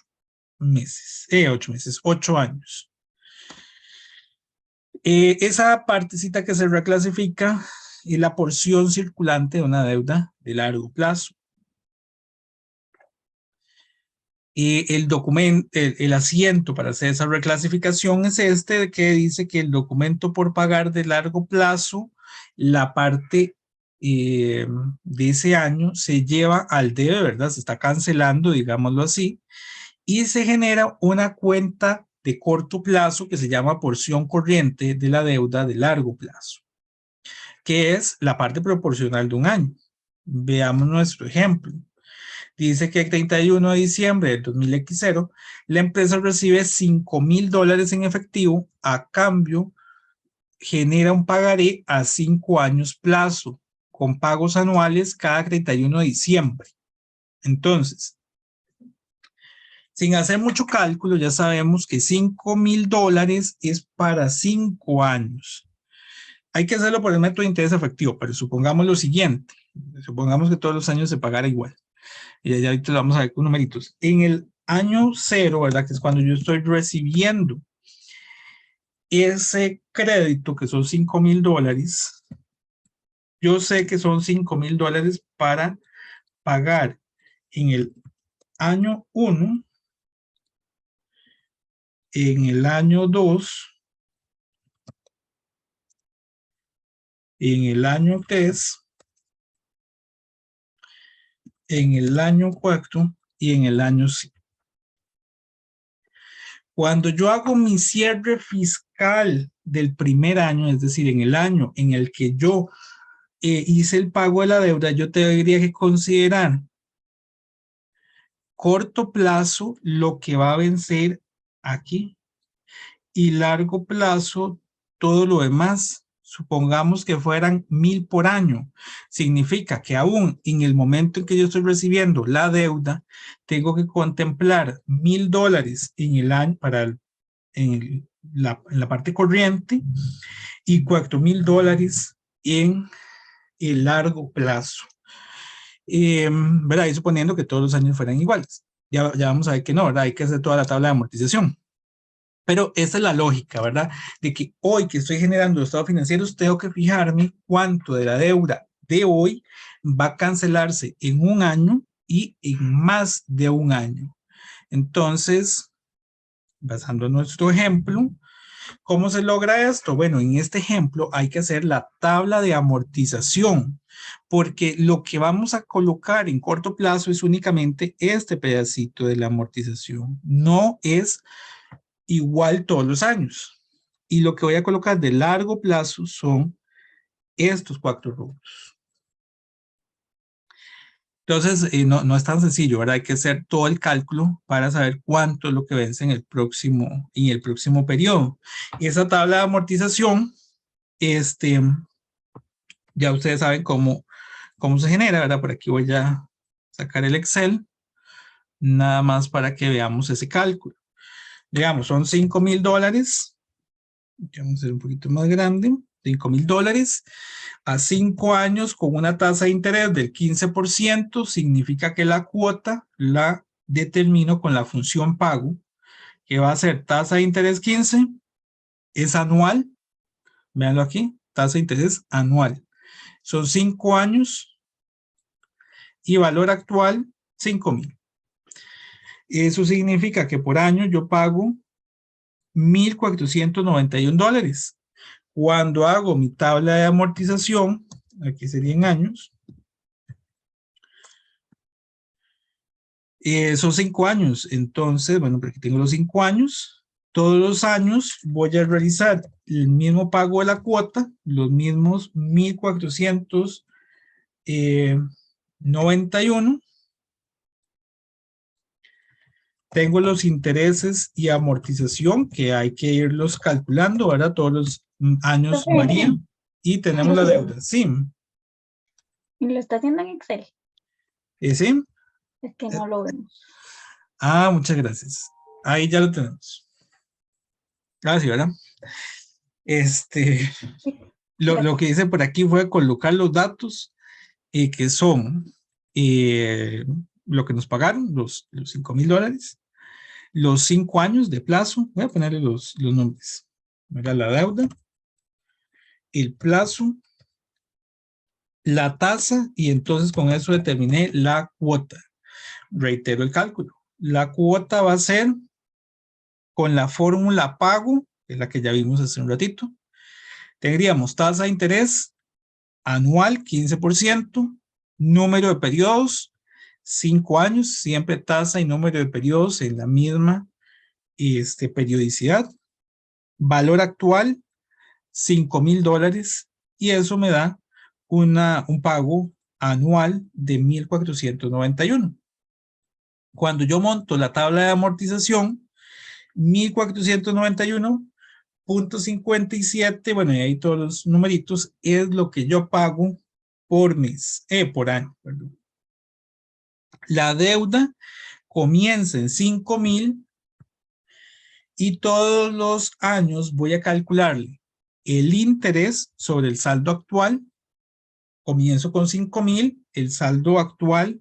meses, 8 años. Esa partecita que se reclasifica es la porción circulante de una deuda de largo plazo. El documento, el asiento para hacer esa reclasificación es este que dice que el documento por pagar de largo plazo, la parte de ese año se lleva al debe, ¿verdad? Se está cancelando, digámoslo así, y se genera una cuenta de corto plazo que se llama porción corriente de la deuda de largo plazo, que es la parte proporcional de un año. Veamos nuestro ejemplo. Dice que el 31 de diciembre del 2000, la empresa recibe $5,000 en efectivo, a cambio genera un pagaré a 5 años plazo, con pagos anuales cada 31 de diciembre. Entonces, sin hacer mucho cálculo, ya sabemos que $5,000 es para 5 años. Hay que hacerlo por el método de interés efectivo, pero supongamos lo siguiente. Supongamos que todos los años se pagara igual. Y ya ahorita lo vamos a ver con numeritos. En el año 0, ¿verdad? Que es cuando yo estoy recibiendo ese crédito, que son $5,000. Yo sé que son $5,000 para pagar en el año 1, en el año 2, en el año 3, en el año 4 y en el año 5. Cuando yo hago mi cierre fiscal del primer año, es decir, en el año en el que yo hice el pago de la deuda, yo tendría que considerar corto plazo lo que va a vencer aquí y largo plazo todo lo demás. Supongamos que fueran 1,000 por año. Significa que aún en el momento en que yo estoy recibiendo la deuda, tengo que contemplar $1,000 en el año en la parte corriente y $4,000 en el largo plazo. ¿Verdad? Y suponiendo que todos los años fueran iguales. Ya vamos a ver que no, ¿verdad? Hay que hacer toda la tabla de amortización. Pero esa es la lógica, ¿verdad? De que hoy que estoy generando los estados financieros, tengo que fijarme cuánto de la deuda de hoy va a cancelarse en un año y en más de un año. Entonces, basando en nuestro ejemplo, ¿cómo se logra esto? Bueno, en este ejemplo hay que hacer la tabla de amortización, porque lo que vamos a colocar en corto plazo es únicamente este pedacito de la amortización. No es igual todos los años. Y lo que voy a colocar de largo plazo son estos 4 rubros. Entonces, no es tan sencillo, ¿verdad? Hay que hacer todo el cálculo para saber cuánto es lo que vence en el próximo periodo. Esa tabla de amortización, ya ustedes saben cómo se genera, ¿verdad? Por aquí voy a sacar el Excel, nada más para que veamos ese cálculo. Digamos, son $5,000. Vamos a hacer un poquito más grande. $5,000 a 5 años con una tasa de interés del 15%, significa que la cuota la determino con la función pago, que va a ser tasa de interés 15, es anual, véanlo aquí, tasa de interés anual. Son 5 años y valor actual 5,000. Eso significa que por año yo pago $1,491. Cuando hago mi tabla de amortización, aquí serían años, son 5 años. Entonces, bueno, porque tengo los 5 años, todos los años voy a realizar el mismo pago de la cuota, los mismos 1,491. Tengo los intereses y amortización que hay que irlos calculando, ¿verdad? Todos los años varían. Y tenemos la deuda, sí. Y lo está haciendo en Excel. ¿Sí? Es que no lo vemos. Ah, muchas gracias. Ahí ya lo tenemos. Ah, sí, ¿verdad? Lo que hice por aquí fue colocar los datos que son lo que nos pagaron, los $5,000, los 5 años de plazo, voy a ponerle los nombres, ¿verdad? La deuda, el plazo, la tasa, y entonces con eso determiné la cuota. Reitero el cálculo. La cuota va a ser con la fórmula pago, que es la que ya vimos hace un ratito. Tendríamos tasa de interés anual, 15%, número de periodos, 5 años, siempre tasa y número de periodos en la misma periodicidad. Valor actual, $5,000, y eso me da un pago anual de 1,491. Cuando yo monto la tabla de amortización, 1,491.57, bueno, y ahí todos los numeritos, es lo que yo pago por mes, por año, perdón. La deuda comienza en 5,000 y todos los años voy a calcularle el interés sobre el saldo actual. Comienzo con 5,000, el saldo actual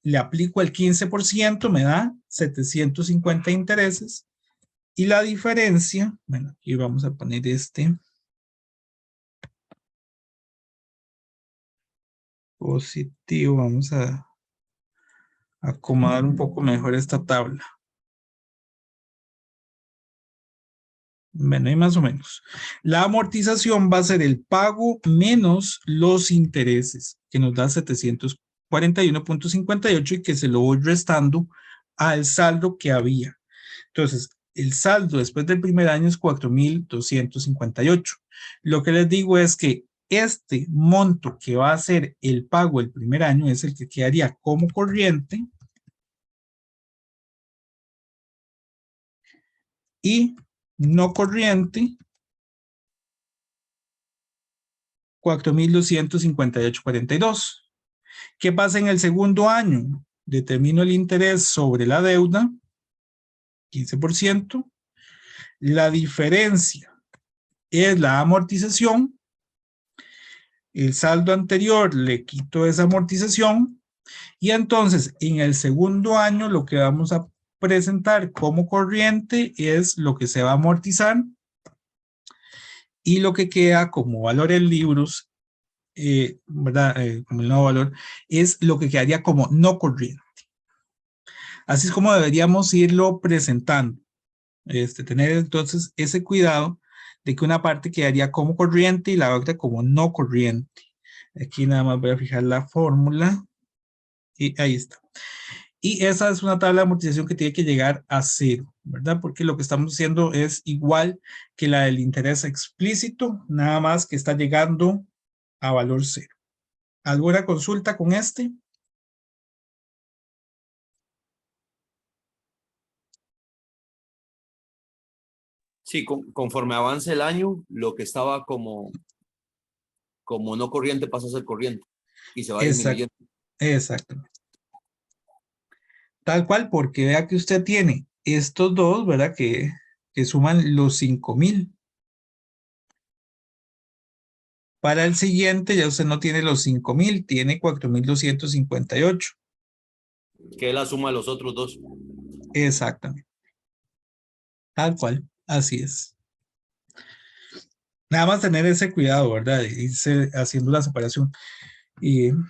le aplico el 15%, me da 750 intereses. Y la diferencia, bueno, aquí vamos a poner positivo, vamos a acomodar un poco mejor esta tabla. Bueno, y más o menos. La amortización va a ser el pago menos los intereses, que nos da 741.58 y que se lo voy restando al saldo que había. Entonces, el saldo después del primer año es 4,258. Lo que les digo es que este monto que va a ser el pago el primer año es el que quedaría como corriente y no corriente 4,258.42. ¿Qué pasa en el segundo año? Determino el interés sobre la deuda, 15%. La diferencia es la amortización. El saldo anterior le quito esa amortización. Y entonces, en el segundo año, lo que vamos a presentar como corriente es lo que se va a amortizar. Y lo que queda como valor en libros, ¿verdad? Como el nuevo valor, es lo que quedaría como no corriente. Así es como deberíamos irlo presentando. Tener entonces ese cuidado de que una parte quedaría como corriente y la otra como no corriente. Aquí nada más voy a fijar la fórmula y ahí está. Y esa es una tabla de amortización que tiene que llegar a 0, ¿verdad? Porque lo que estamos haciendo es igual que la del interés explícito, nada más que está llegando a valor 0. ¿Alguna consulta con este? Sí, conforme avance el año, lo que estaba como no corriente pasa a ser corriente y se va disminuyendo. Exactamente. Tal cual, porque vea que usted tiene estos dos, ¿verdad? Que suman los 5,000. Para el siguiente ya usted no tiene los 5,000, tiene 4,258. Que es la suma de los otros dos. Exactamente. Tal cual, así es. Nada más tener ese cuidado, ¿verdad? De irse haciendo la separación. Y en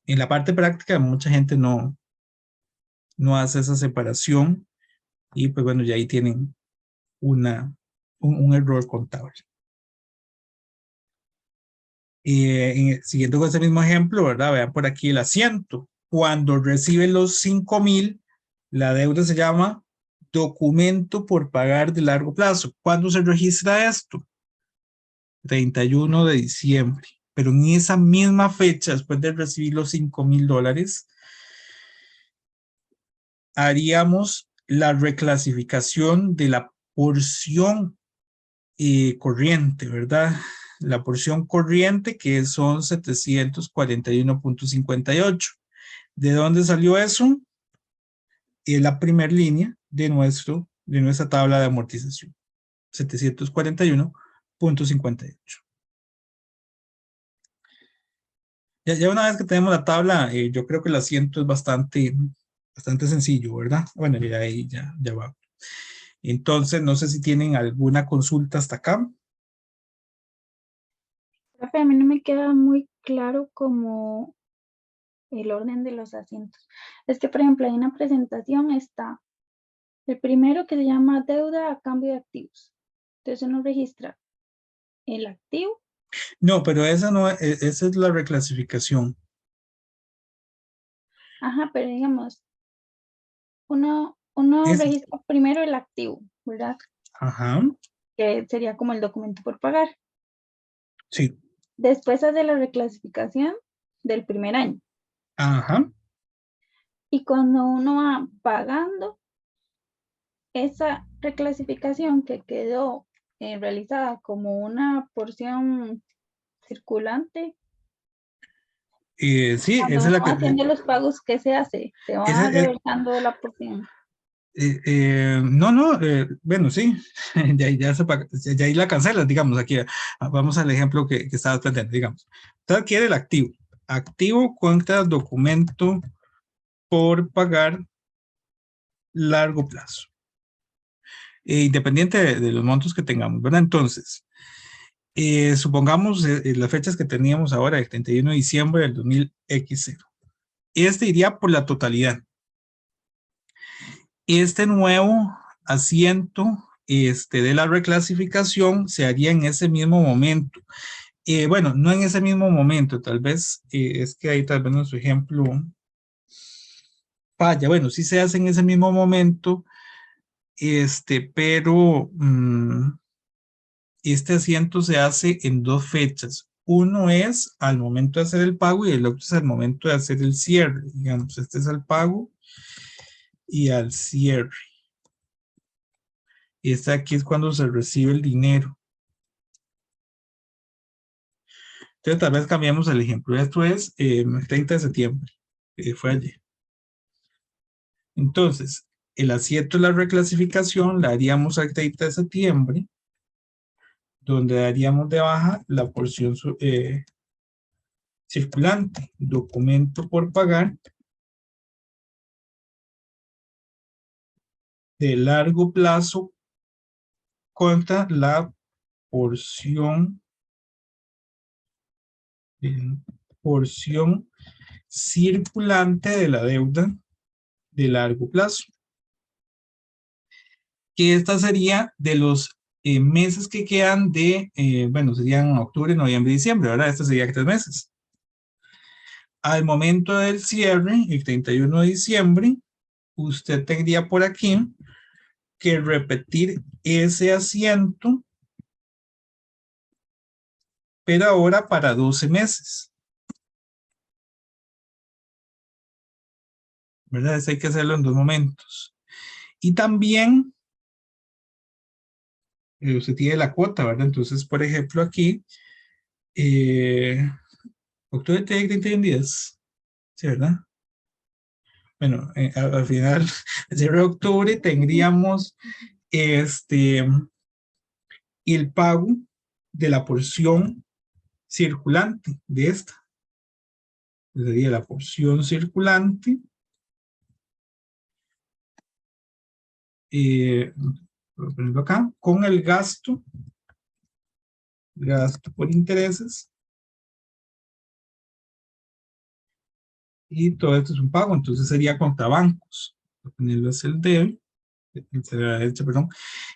la parte práctica mucha gente no hace esa separación y pues bueno, ya ahí tienen un error contable. Siguiendo con ese mismo ejemplo, ¿verdad? Vean por aquí el asiento. Cuando recibe los 5,000, la deuda se llama documento por pagar de largo plazo. ¿Cuándo se registra esto? 31 de diciembre. Pero en esa misma fecha, después de recibir los $5,000, haríamos la reclasificación de la porción corriente, ¿verdad? La porción corriente que son 741.58. ¿De dónde salió eso? la primera línea de nuestra tabla de amortización. 741.58. Ya una vez que tenemos la tabla, yo creo que el asiento es bastante sencillo, ¿verdad? Bueno, ya ahí ya va. Entonces, no sé si tienen alguna consulta hasta acá. Profe, a mí no me queda muy claro como el orden de los asientos. Es que, por ejemplo, hay una presentación, está el primero que se llama deuda a cambio de activos. Entonces uno registra el activo. No, pero esa no, esa es la reclasificación. Ajá, pero digamos, uno registra primero el activo, ¿verdad? Ajá, Que sería como el documento por pagar. sí. Después hace la reclasificación del primer año. Ajá. Y cuando uno va pagando, esa reclasificación que quedó realizada como una porción circulante, Sí, esa cuando es uno la va que... haciendo los pagos, ¿qué se hace? Se esa va es- reversando la porción. no, bueno, sí, ya ahí la cancelas, digamos, aquí, vamos al ejemplo que estabas planteando, digamos. Usted adquiere el activo. Activo cuenta documento por pagar largo plazo. Independiente de los montos que tengamos, ¿verdad? Entonces, supongamos las fechas que teníamos ahora, el 31 de diciembre del 2000X0. Este iría por la totalidad. Este nuevo asiento de la reclasificación se haría en ese mismo momento. Bueno, no en ese mismo momento, tal vez, es que ahí tal vez nuestro ejemplo falla. Bueno, sí se hace en ese mismo momento, pero este asiento se hace en dos fechas. Uno es al momento de hacer el pago y el otro es al momento de hacer el cierre. Digamos, este es al pago y al cierre. Y este aquí es cuando se recibe el dinero. Entonces, tal vez cambiamos el ejemplo. Esto es 30 de septiembre, fue ayer. Entonces, el asiento de la reclasificación la haríamos al 30 de septiembre, donde daríamos de baja la porción circulante, documento por pagar, de largo plazo contra la porción circulante de la deuda de largo plazo. Que esta sería de los meses que quedan bueno, serían octubre, noviembre y diciembre, ¿verdad? Este sería 3 meses. Al momento del cierre, el 31 de diciembre, usted tendría por aquí que repetir ese asiento, pero ahora para 12 meses. ¿Verdad? Eso hay que hacerlo en dos momentos. Y también usted tiene la cuota, ¿verdad? Entonces, por ejemplo, aquí, octubre tiene 31 días, ¿sí, verdad? Bueno, al final, el cierre de octubre tendríamos el pago de la porción circulante de esta. Sería la porción circulante. Voy a ponerlo acá, con el gasto por intereses. Y todo esto es un pago, entonces sería contra bancos. Voy a ponerlo es el debe, perdón,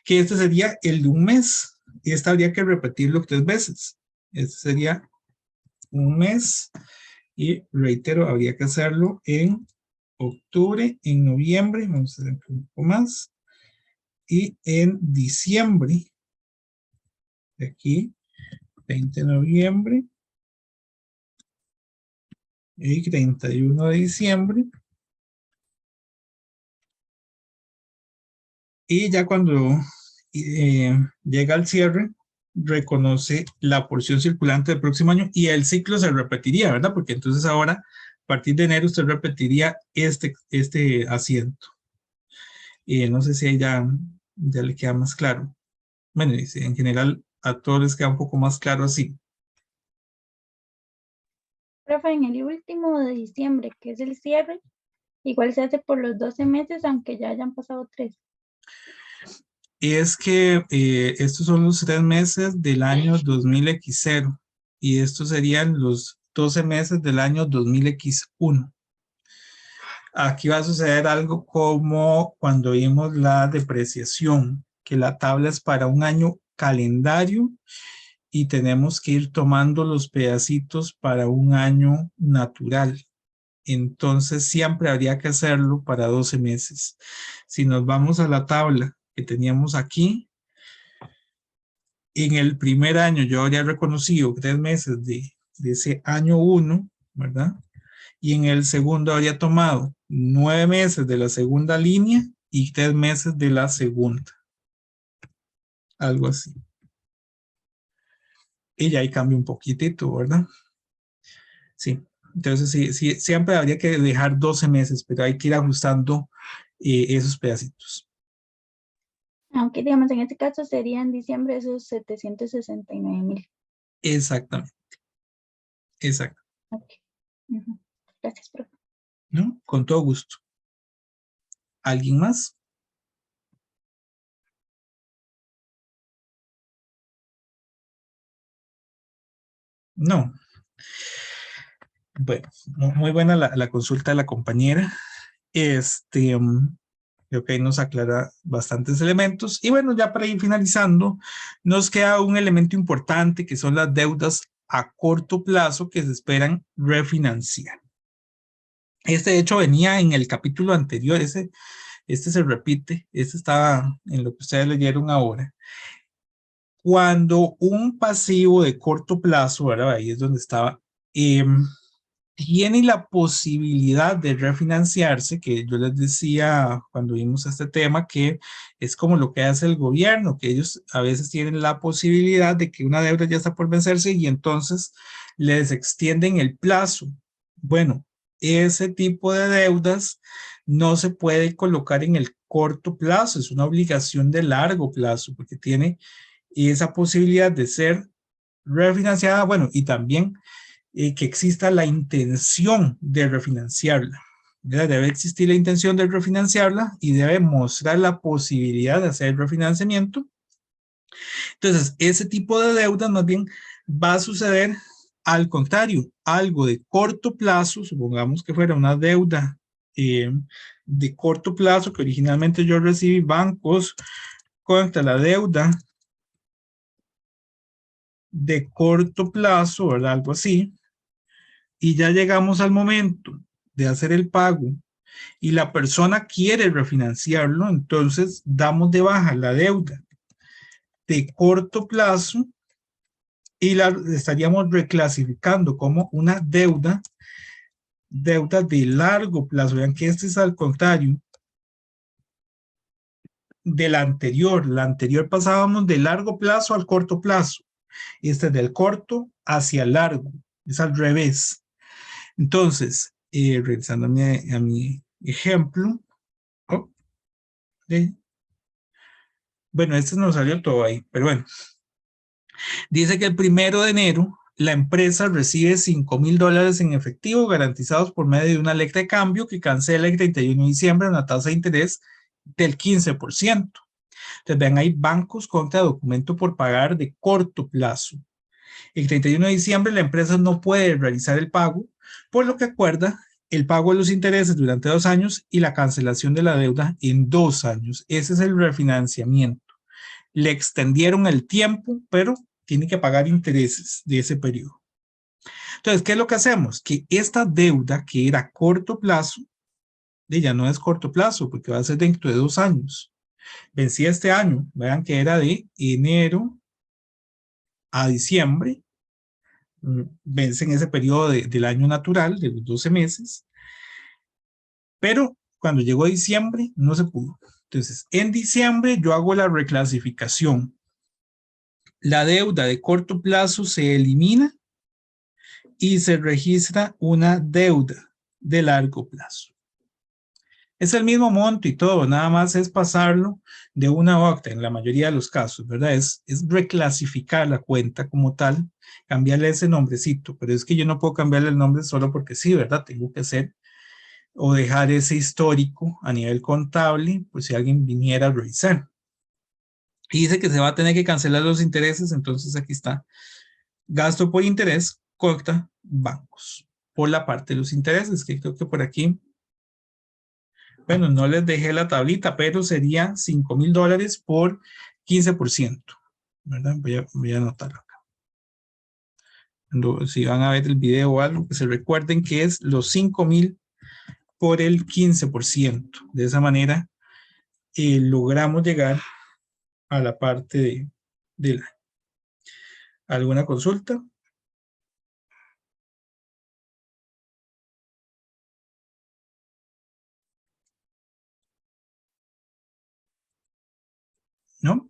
que este sería el de un mes. Y esta habría que repetirlo 3 veces. Este sería un mes. Y reitero, habría que hacerlo en octubre, en noviembre, vamos a hacer un poco más, y en diciembre, de aquí, 20 de noviembre, y 31 de diciembre, y ya cuando llega al cierre, reconoce la porción circulante del próximo año y el ciclo se repetiría, ¿verdad? Porque entonces ahora, a partir de enero, usted repetiría este asiento. No sé si ahí ya le queda más claro. Bueno, y si en general a todos les queda un poco más claro así. Profe, en el último de diciembre, que es el cierre, igual se hace por los 12 meses, aunque ya hayan pasado 3. Es que estos son los 3 meses del año 2000X0 y estos serían los 12 meses del año 2000X1. Aquí va a suceder algo como cuando vimos la depreciación, que la tabla es para un año calendario y tenemos que ir tomando los pedacitos para un año natural. Entonces siempre habría que hacerlo para 12 meses. Si nos vamos a la tabla que teníamos aquí, en el primer año yo habría reconocido 3 meses de ese año 1, ¿verdad? Y en el segundo habría tomado 9 meses de la segunda línea y 3 meses de la segunda. Algo así. Y ya ahí cambia un poquitito, ¿verdad? Sí. Entonces sí, siempre habría que dejar 12 meses, pero hay que ir ajustando esos pedacitos. Aunque, digamos, en este caso sería en diciembre esos 769,000. Exactamente. Exacto. Ok. Gracias, profe. ¿No? Con todo gusto. ¿Alguien más? No. Bueno, muy buena la consulta de la compañera. Creo que ahí nos aclara bastantes elementos. Y bueno, ya para ir finalizando, nos queda un elemento importante que son las deudas a corto plazo que se esperan refinanciar. Este de hecho venía en el capítulo anterior, este se repite, este estaba en lo que ustedes leyeron ahora. Cuando un pasivo de corto plazo, ¿verdad? Ahí es donde estaba, tiene la posibilidad de refinanciarse, que yo les decía cuando vimos este tema, que es como lo que hace el gobierno, que ellos a veces tienen la posibilidad de que una deuda ya está por vencerse y entonces les extienden el plazo. Bueno, ese tipo de deudas no se puede colocar en el corto plazo, es una obligación de largo plazo, porque tiene esa posibilidad de ser refinanciada, bueno, y también que exista la intención de refinanciarla. ¿Verdad? Debe existir la intención de refinanciarla y debe mostrar la posibilidad de hacer el refinanciamiento. Entonces, ese tipo de deuda más bien va a suceder al contrario, algo de corto plazo, supongamos que fuera una deuda de corto plazo que originalmente yo recibí bancos contra la deuda de corto plazo, ¿verdad? Algo así. Y ya llegamos al momento de hacer el pago y la persona quiere refinanciarlo, entonces damos de baja la deuda de corto plazo y la estaríamos reclasificando como una deuda de largo plazo. Vean que este es al contrario de la anterior. La anterior pasábamos de largo plazo al corto plazo. Este es del corto hacia largo. Es al revés. Entonces, regresando a mi ejemplo. Oh, bueno, este nos salió todo ahí, pero bueno. Dice que el 1 de enero la empresa recibe $5,000 en efectivo garantizados por medio de una letra de cambio que cancela el 31 de diciembre una tasa de interés del 15%. Entonces vean, hay bancos contra documento por pagar de corto plazo. El 31 de diciembre la empresa no puede realizar el pago, por lo que acuerda el pago de los intereses durante 2 años y la cancelación de la deuda en 2 años. Ese es el refinanciamiento. Le extendieron el tiempo, pero tiene que pagar intereses de ese periodo. Entonces, ¿qué es lo que hacemos? Que esta deuda que era a corto plazo, ya no es corto plazo, porque va a ser dentro de 2 años. Vencía este año, vean que era de enero a diciembre, vence en ese periodo del año natural, de los 12 meses, pero cuando llegó diciembre no se pudo. Entonces, en diciembre yo hago la reclasificación. La deuda de corto plazo se elimina y se registra una deuda de largo plazo. Es el mismo monto y todo, nada más es pasarlo de una octa en la mayoría de los casos, ¿verdad? Es reclasificar la cuenta como tal, cambiarle ese nombrecito, pero es que yo no puedo cambiarle el nombre solo porque sí, ¿verdad? Tengo que hacer o dejar ese histórico a nivel contable, pues si alguien viniera a revisar. Y dice que se va a tener que cancelar los intereses, entonces aquí está. Gasto por interés, corta bancos. Por la parte de los intereses, que creo que por aquí, bueno, no les dejé la tablita, pero sería $5,000 por 15%, ¿verdad? Voy a anotarlo acá. Si van a ver el video o algo, que se recuerden que es los 5,000 por el 15%. De esa manera logramos llegar a la parte de la. ¿Alguna consulta? ¿No?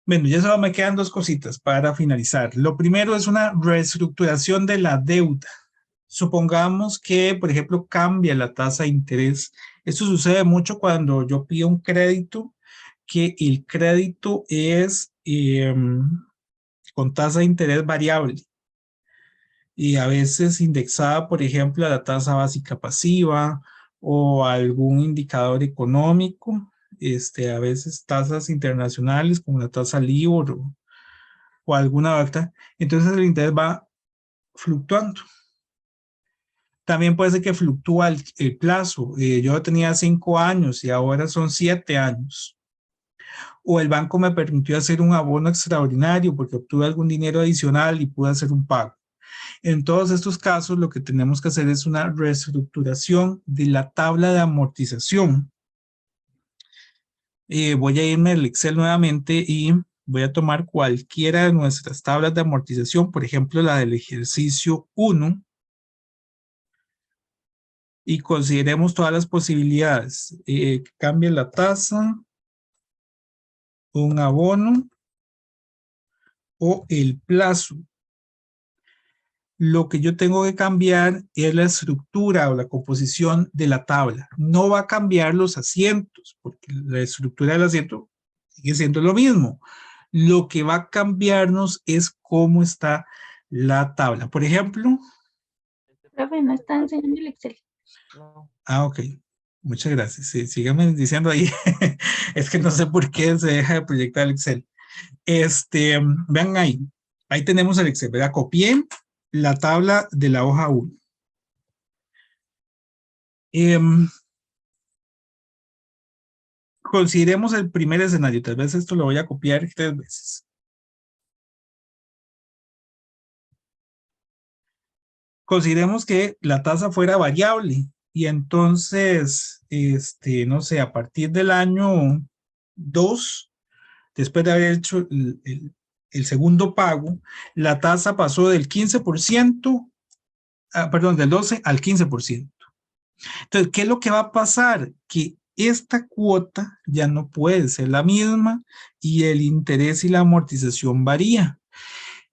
Bueno, ya solo me quedan dos cositas para finalizar. Lo primero es una reestructuración de la deuda. Supongamos que, por ejemplo, cambia la tasa de interés. Esto sucede mucho cuando yo pido un crédito, que el crédito es con tasa de interés variable y a veces indexada, por ejemplo, a la tasa básica pasiva o algún indicador económico. A veces tasas internacionales como la tasa LIBOR o alguna otra. Entonces el interés va fluctuando. También puede ser que fluctúa el plazo. Yo tenía 5 años y ahora son 7 años. O el banco me permitió hacer un abono extraordinario porque obtuve algún dinero adicional y pude hacer un pago. En todos estos casos, lo que tenemos que hacer es una reestructuración de la tabla de amortización. Voy a irme al Excel nuevamente y voy a tomar cualquiera de nuestras tablas de amortización, por ejemplo, la del ejercicio 1, y consideremos todas las posibilidades. Que cambie la tasa, un abono o el plazo. Lo que yo tengo que cambiar es la estructura o la composición de la tabla. No va a cambiar los asientos, porque la estructura del asiento sigue siendo lo mismo. Lo que va a cambiarnos es cómo está la tabla. Por ejemplo. Profe, no está enseñando el Excel. Ah, ok. Muchas gracias. Sí, síganme diciendo ahí. Es que no sé por qué se deja de proyectar el Excel. Vean ahí. Ahí tenemos el Excel, ¿verdad? Copié la tabla de la hoja 1. Consideremos el primer escenario. Tal vez esto lo voy a copiar 3 veces. Consideremos que la tasa fuera variable y entonces, no sé, a partir del año 2, después de haber hecho el segundo pago, la tasa pasó del 15%, perdón, del 12 al 15%. Entonces, ¿qué es lo que va a pasar? Que esta cuota ya no puede ser la misma y el interés y la amortización varía.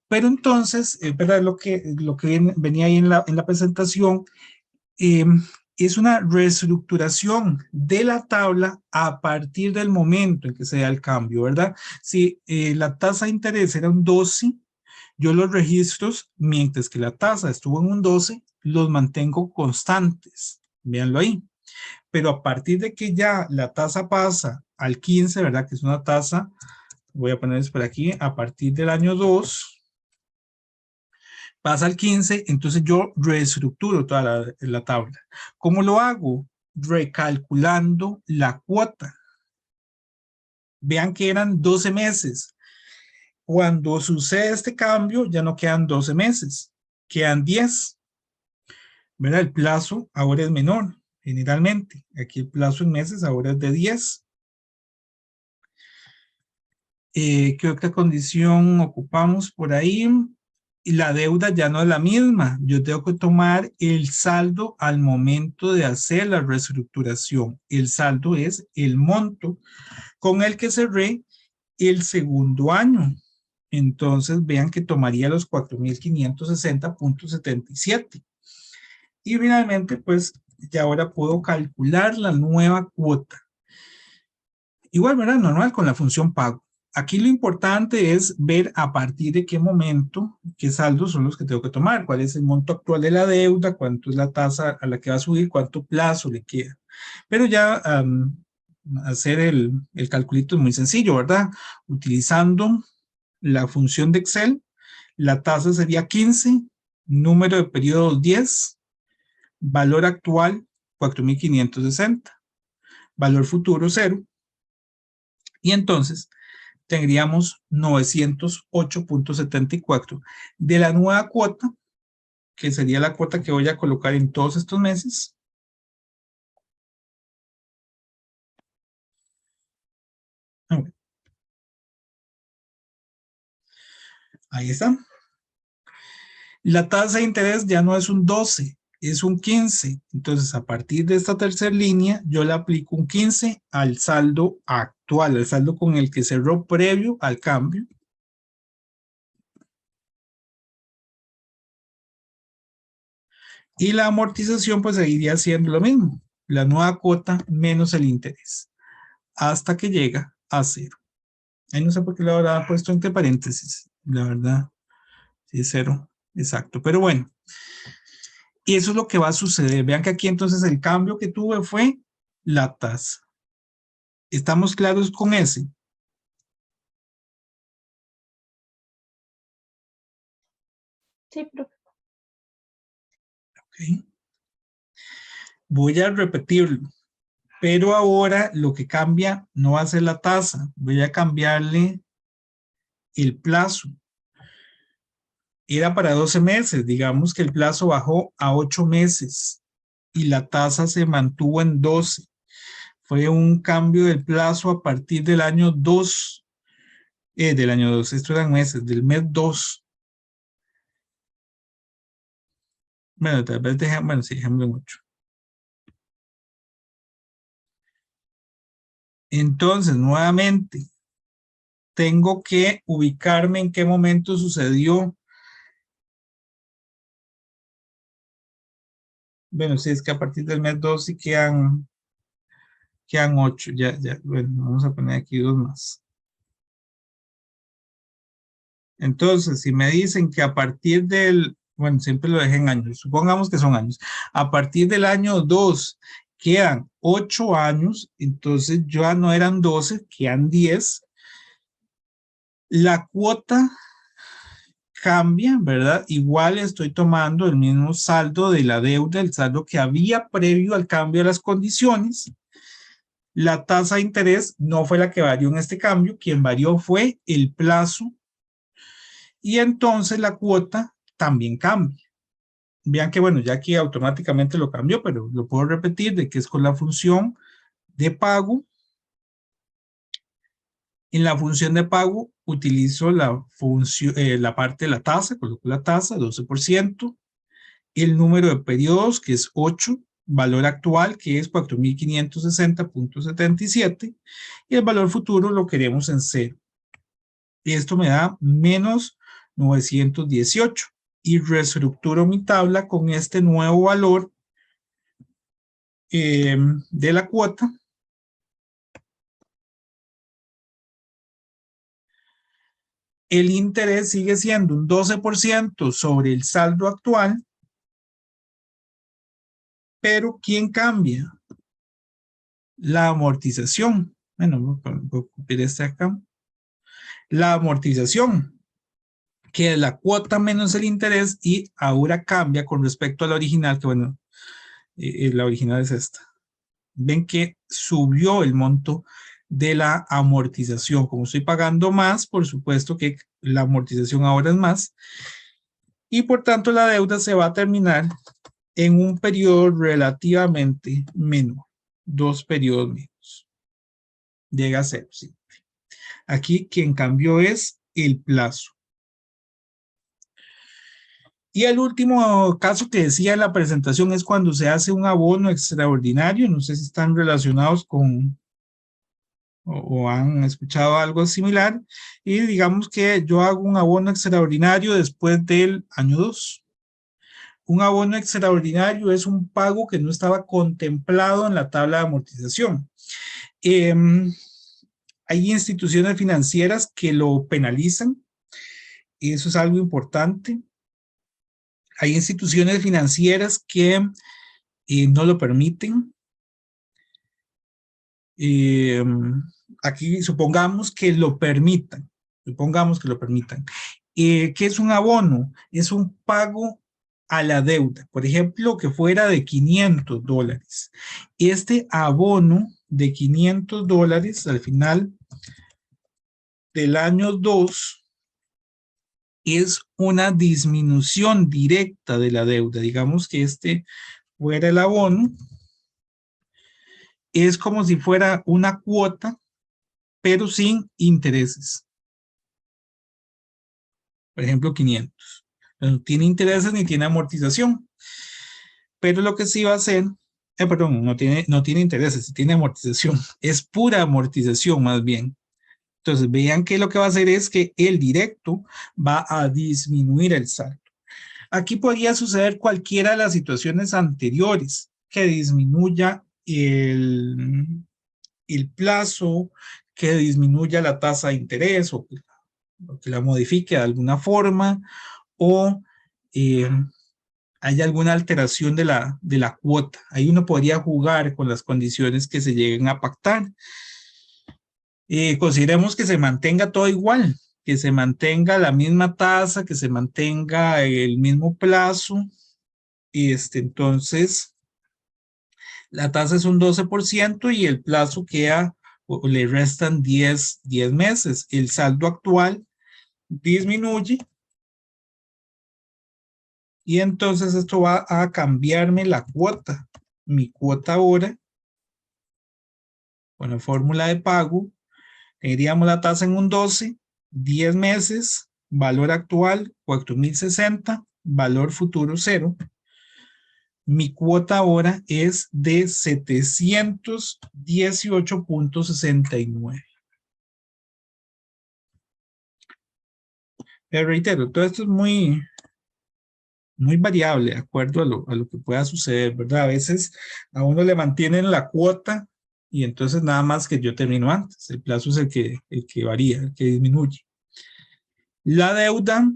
Pero entonces, ¿verdad? Lo que venía ahí en la presentación, es una reestructuración de la tabla a partir del momento en que se da el cambio, ¿verdad? Si la tasa de interés era un 12, yo los registros, mientras que la tasa estuvo en un 12, los mantengo constantes. Véanlo ahí. Pero a partir de que ya la tasa pasa al 15, ¿verdad? Que es una tasa, voy a ponerles por aquí, a partir del año 2, pasa al 15, entonces yo reestructuro toda la tabla. ¿Cómo lo hago? Recalculando la cuota. Vean que eran 12 meses. Cuando sucede este cambio, ya no quedan 12 meses, quedan 10. ¿Verdad? El plazo ahora es menor, generalmente. Aquí el plazo en meses ahora es de 10. ¿Qué otra condición ocupamos por ahí? Y la deuda ya no es la misma. Yo tengo que tomar el saldo al momento de hacer la reestructuración. El saldo es el monto con el que cerré el segundo año. Entonces vean que tomaría los 4,560.77. Y finalmente, pues, Y ahora puedo calcular la nueva cuota. Igual, ¿verdad? Normal con la función pago. Aquí lo importante es ver a partir de qué momento, qué saldos son los que tengo que tomar, cuál es el monto actual de la deuda, cuánto es la tasa a la que va a subir, cuánto plazo le queda. Pero ya hacer el calculito es muy sencillo, ¿verdad? Utilizando la función de Excel, la tasa sería 15, número de periodos 10, valor actual 4.560, valor futuro 0, y entonces tendríamos 908.74 de la nueva cuota, que sería la cuota que voy a colocar en todos estos meses. Ahí está. La tasa de interés ya no es un 12, es un 15. Entonces, a partir de esta tercera línea, yo le aplico un 15 al saldo actual, al saldo con el que cerró previo al cambio. Y la amortización pues seguiría siendo lo mismo, la nueva cuota menos el interés, hasta que llega a 0. Ahí no sé por qué lo habrá puesto entre paréntesis, la verdad, sí es 0, exacto, pero bueno. Y eso es lo que va a suceder. Vean que aquí entonces el cambio que tuve fue la tasa. ¿Estamos claros con ese? Sí, profe. Okay. Voy a repetirlo, pero ahora lo que cambia no va a ser la tasa, voy a cambiarle el plazo. Era para 12 meses, digamos que el plazo bajó a 8 meses y la tasa se mantuvo en 12. Fue un cambio del plazo a partir del año 2, esto eran meses, del mes 2. Bueno, tal vez bueno, sí, dejémoslo mucho. Entonces, nuevamente, tengo que ubicarme en qué momento sucedió. Bueno, sí, es que a partir del mes 2 sí quedan 8. Ya, bueno, vamos a poner aquí 2 más. Entonces, si me dicen que a partir bueno, siempre lo dejé en años, supongamos que son años. A partir del año 2 quedan 8 años, entonces ya no eran 12, quedan 10. La cuota cambia, ¿verdad? Igual estoy tomando el mismo saldo de la deuda, el saldo que había previo al cambio de las condiciones. La tasa de interés no fue la que varió en este cambio, quien varió fue el plazo. Y entonces la cuota también cambia. Vean que, bueno, ya aquí automáticamente lo cambió, pero lo puedo repetir de que es con la función de pago. En la función de pago utilizo la parte de la tasa, coloco la tasa, 12%, el número de periodos, que es 8, valor actual, que es 4.560.77, y el valor futuro lo queremos en 0. Y esto me da menos 918. Y reestructuro mi tabla con este nuevo valor de la cuota. El interés sigue siendo un 12% sobre el saldo actual, pero ¿quién cambia? La amortización. Bueno, voy a copiar este acá. La amortización, que es la cuota menos el interés, y ahora cambia con respecto a la original, que bueno, la original es esta. Ven que subió el monto de la amortización. Como estoy pagando más, por supuesto que la amortización ahora es más, y por tanto la deuda se va a terminar en un periodo relativamente menor, 2 periodos menos. Llega a 0, sí. Aquí quien cambió es el plazo. Y el último caso que decía en la presentación es cuando se hace un abono extraordinario. No sé si están relacionados con o han escuchado algo similar. Y digamos que yo hago un abono extraordinario después del año 2. un abono extraordinario es un pago que no estaba contemplado en la tabla de amortización. Hay instituciones financieras que lo penalizan. Eso es algo importante. Hay instituciones financieras que no lo permiten. Aquí supongamos que lo permitan. Supongamos que lo permitan. ¿Qué es un abono? Es un pago a la deuda. Por ejemplo, que fuera de $500. Este abono de $500 al final del año 2 es una disminución directa de la deuda. Digamos que este fuera el abono. Es como si fuera una cuota, pero sin intereses. Por ejemplo, 500. No tiene intereses ni tiene amortización. Pero lo que sí va a hacer, perdón, no tiene intereses, tiene amortización. Es pura amortización más bien. Entonces, vean que lo que va a hacer es que el directo va a disminuir el saldo. Aquí podría suceder cualquiera de las situaciones anteriores, que disminuya el plazo, que disminuya la tasa de interés o que la modifique de alguna forma, o hay alguna alteración de la cuota. Ahí uno podría jugar con las condiciones que se lleguen a pactar. Consideremos que se mantenga todo igual, que se mantenga la misma tasa, que se mantenga el mismo plazo. Entonces, la tasa es un 12% y el plazo queda, o le restan 10 meses. El saldo actual disminuye y entonces esto va a cambiarme la cuota. Mi cuota ahora, con la fórmula de pago, tendríamos la tasa en un 12, 10 meses, valor actual 4,060, valor futuro 0. Mi cuota ahora es de 718.69. Pero reitero, todo esto es muy variable, de acuerdo a lo que pueda suceder, ¿verdad? A veces a uno le mantienen la cuota y entonces nada más que yo termino antes. El plazo es el que varía, el que disminuye. La deuda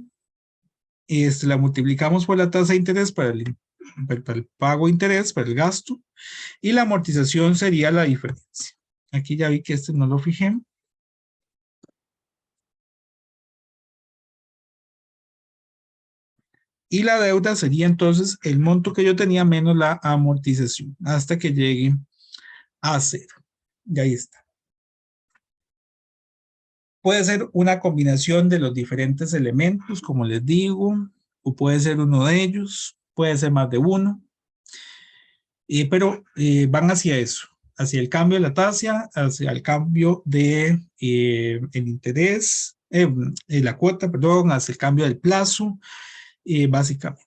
la multiplicamos por la tasa de interés para el pago de interés, para el gasto, y la amortización sería la diferencia. Aquí ya vi que este no lo fijé. Y la deuda sería entonces el monto que yo tenía menos la amortización hasta que llegue a 0. Y ahí está. Puede ser una combinación de los diferentes elementos, como les digo, o puede ser uno de ellos, puede ser más de uno, pero van hacia eso, hacia el cambio de la tasa, hacia el cambio de el interés, la cuota, perdón, hacia el cambio del plazo, básicamente.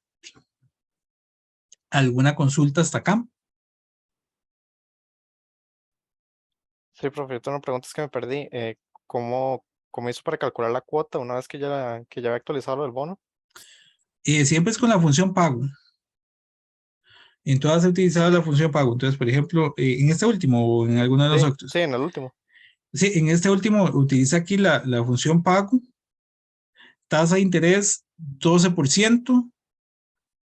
¿Alguna consulta hasta acá? Sí, profe, yo tengo preguntas que me perdí. ¿Cómo hizo para calcular la cuota una vez que ya había actualizado lo del bono? Siempre es con la función pago. En todas he utilizado la función pago. Entonces, por ejemplo, en este último o en alguno de los otros. Sí, en el último. Sí, en este último utiliza aquí la función pago. Tasa de interés 12%.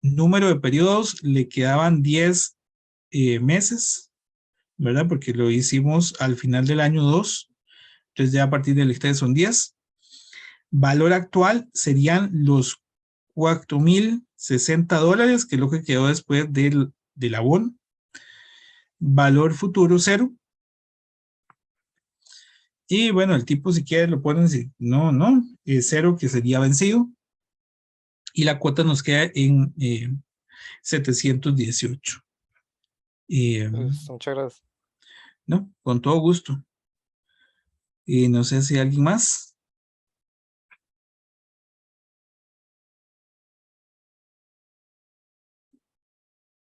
Número de periodos le quedaban 10 meses, ¿verdad? Porque lo hicimos al final del año 2. Entonces ya a partir del interés son 10. Valor actual serían los $4,060, que es lo que quedó después del abono. Valor futuro 0. Y bueno, el tipo si quiere lo ponen, si no, es 0 que sería vencido. Y la cuota nos queda en 718. Muchas gracias. No, con todo gusto. No sé si alguien más.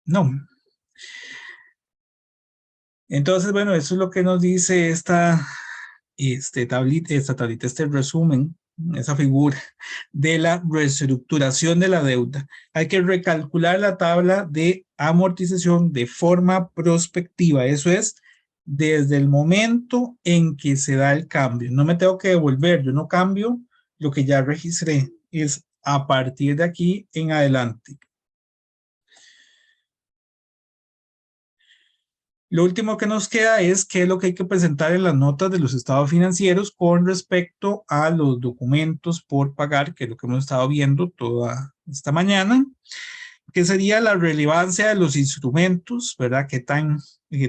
No. Entonces, bueno, eso es lo que nos dice esta tablita, este resumen esa figura de la reestructuración de la deuda. Hay que recalcular la tabla de amortización de forma prospectiva. Eso es desde el momento en que se da el cambio. No me tengo que devolver, yo no cambio lo que ya registré. Es a partir de aquí en adelante. Lo último que nos queda es qué es lo que hay que presentar en las notas de los estados financieros con respecto a los documentos por pagar, que es lo que hemos estado viendo toda esta mañana, que sería la relevancia de los instrumentos, ¿verdad? Qué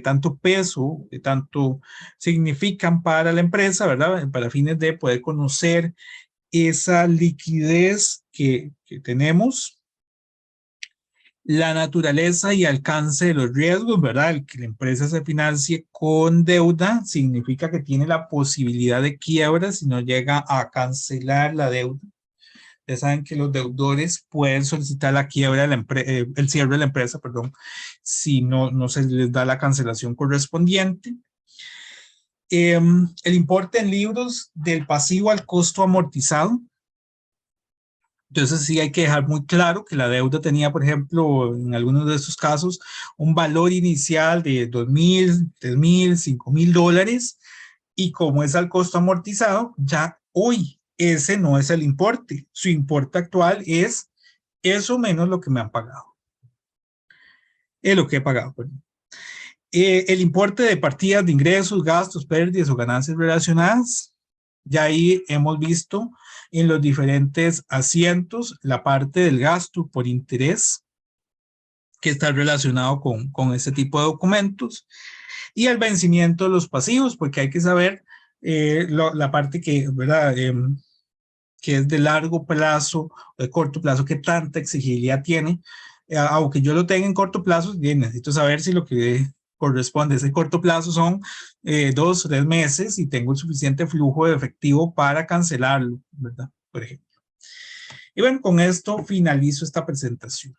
tanto peso, qué tanto significan para la empresa, ¿verdad? Para fines de poder conocer esa liquidez que tenemos. La naturaleza y alcance de los riesgos, ¿verdad? El que la empresa se financie con deuda significa que tiene la posibilidad de quiebra si no llega a cancelar la deuda. Ya saben que los deudores pueden solicitar la quiebra de la el cierre de la empresa, perdón, si no se les da la cancelación correspondiente. El importe en libros del pasivo al costo amortizado. Entonces sí hay que dejar muy claro que la deuda tenía, por ejemplo, en algunos de estos casos, un valor inicial de $2,000, $3,000, $5,000, y como es al costo amortizado, ya hoy ese no es el importe. Su importe actual es eso menos lo que me han pagado. Es lo que he pagado, perdón. El importe de partidas de ingresos, gastos, pérdidas o ganancias relacionadas. Ya ahí hemos visto en los diferentes asientos la parte del gasto por interés que está relacionado con este tipo de documentos, y el vencimiento de los pasivos, porque hay que saber la parte que, ¿verdad? Que es de largo plazo, de corto plazo, que tanta exigibilidad tiene. Aunque yo lo tenga en corto plazo, bien, necesito saber si lo que corresponde a ese corto plazo son 2 o 3 meses y tengo el suficiente flujo de efectivo para cancelarlo, ¿verdad? Por ejemplo. Y bueno, con esto finalizo esta presentación.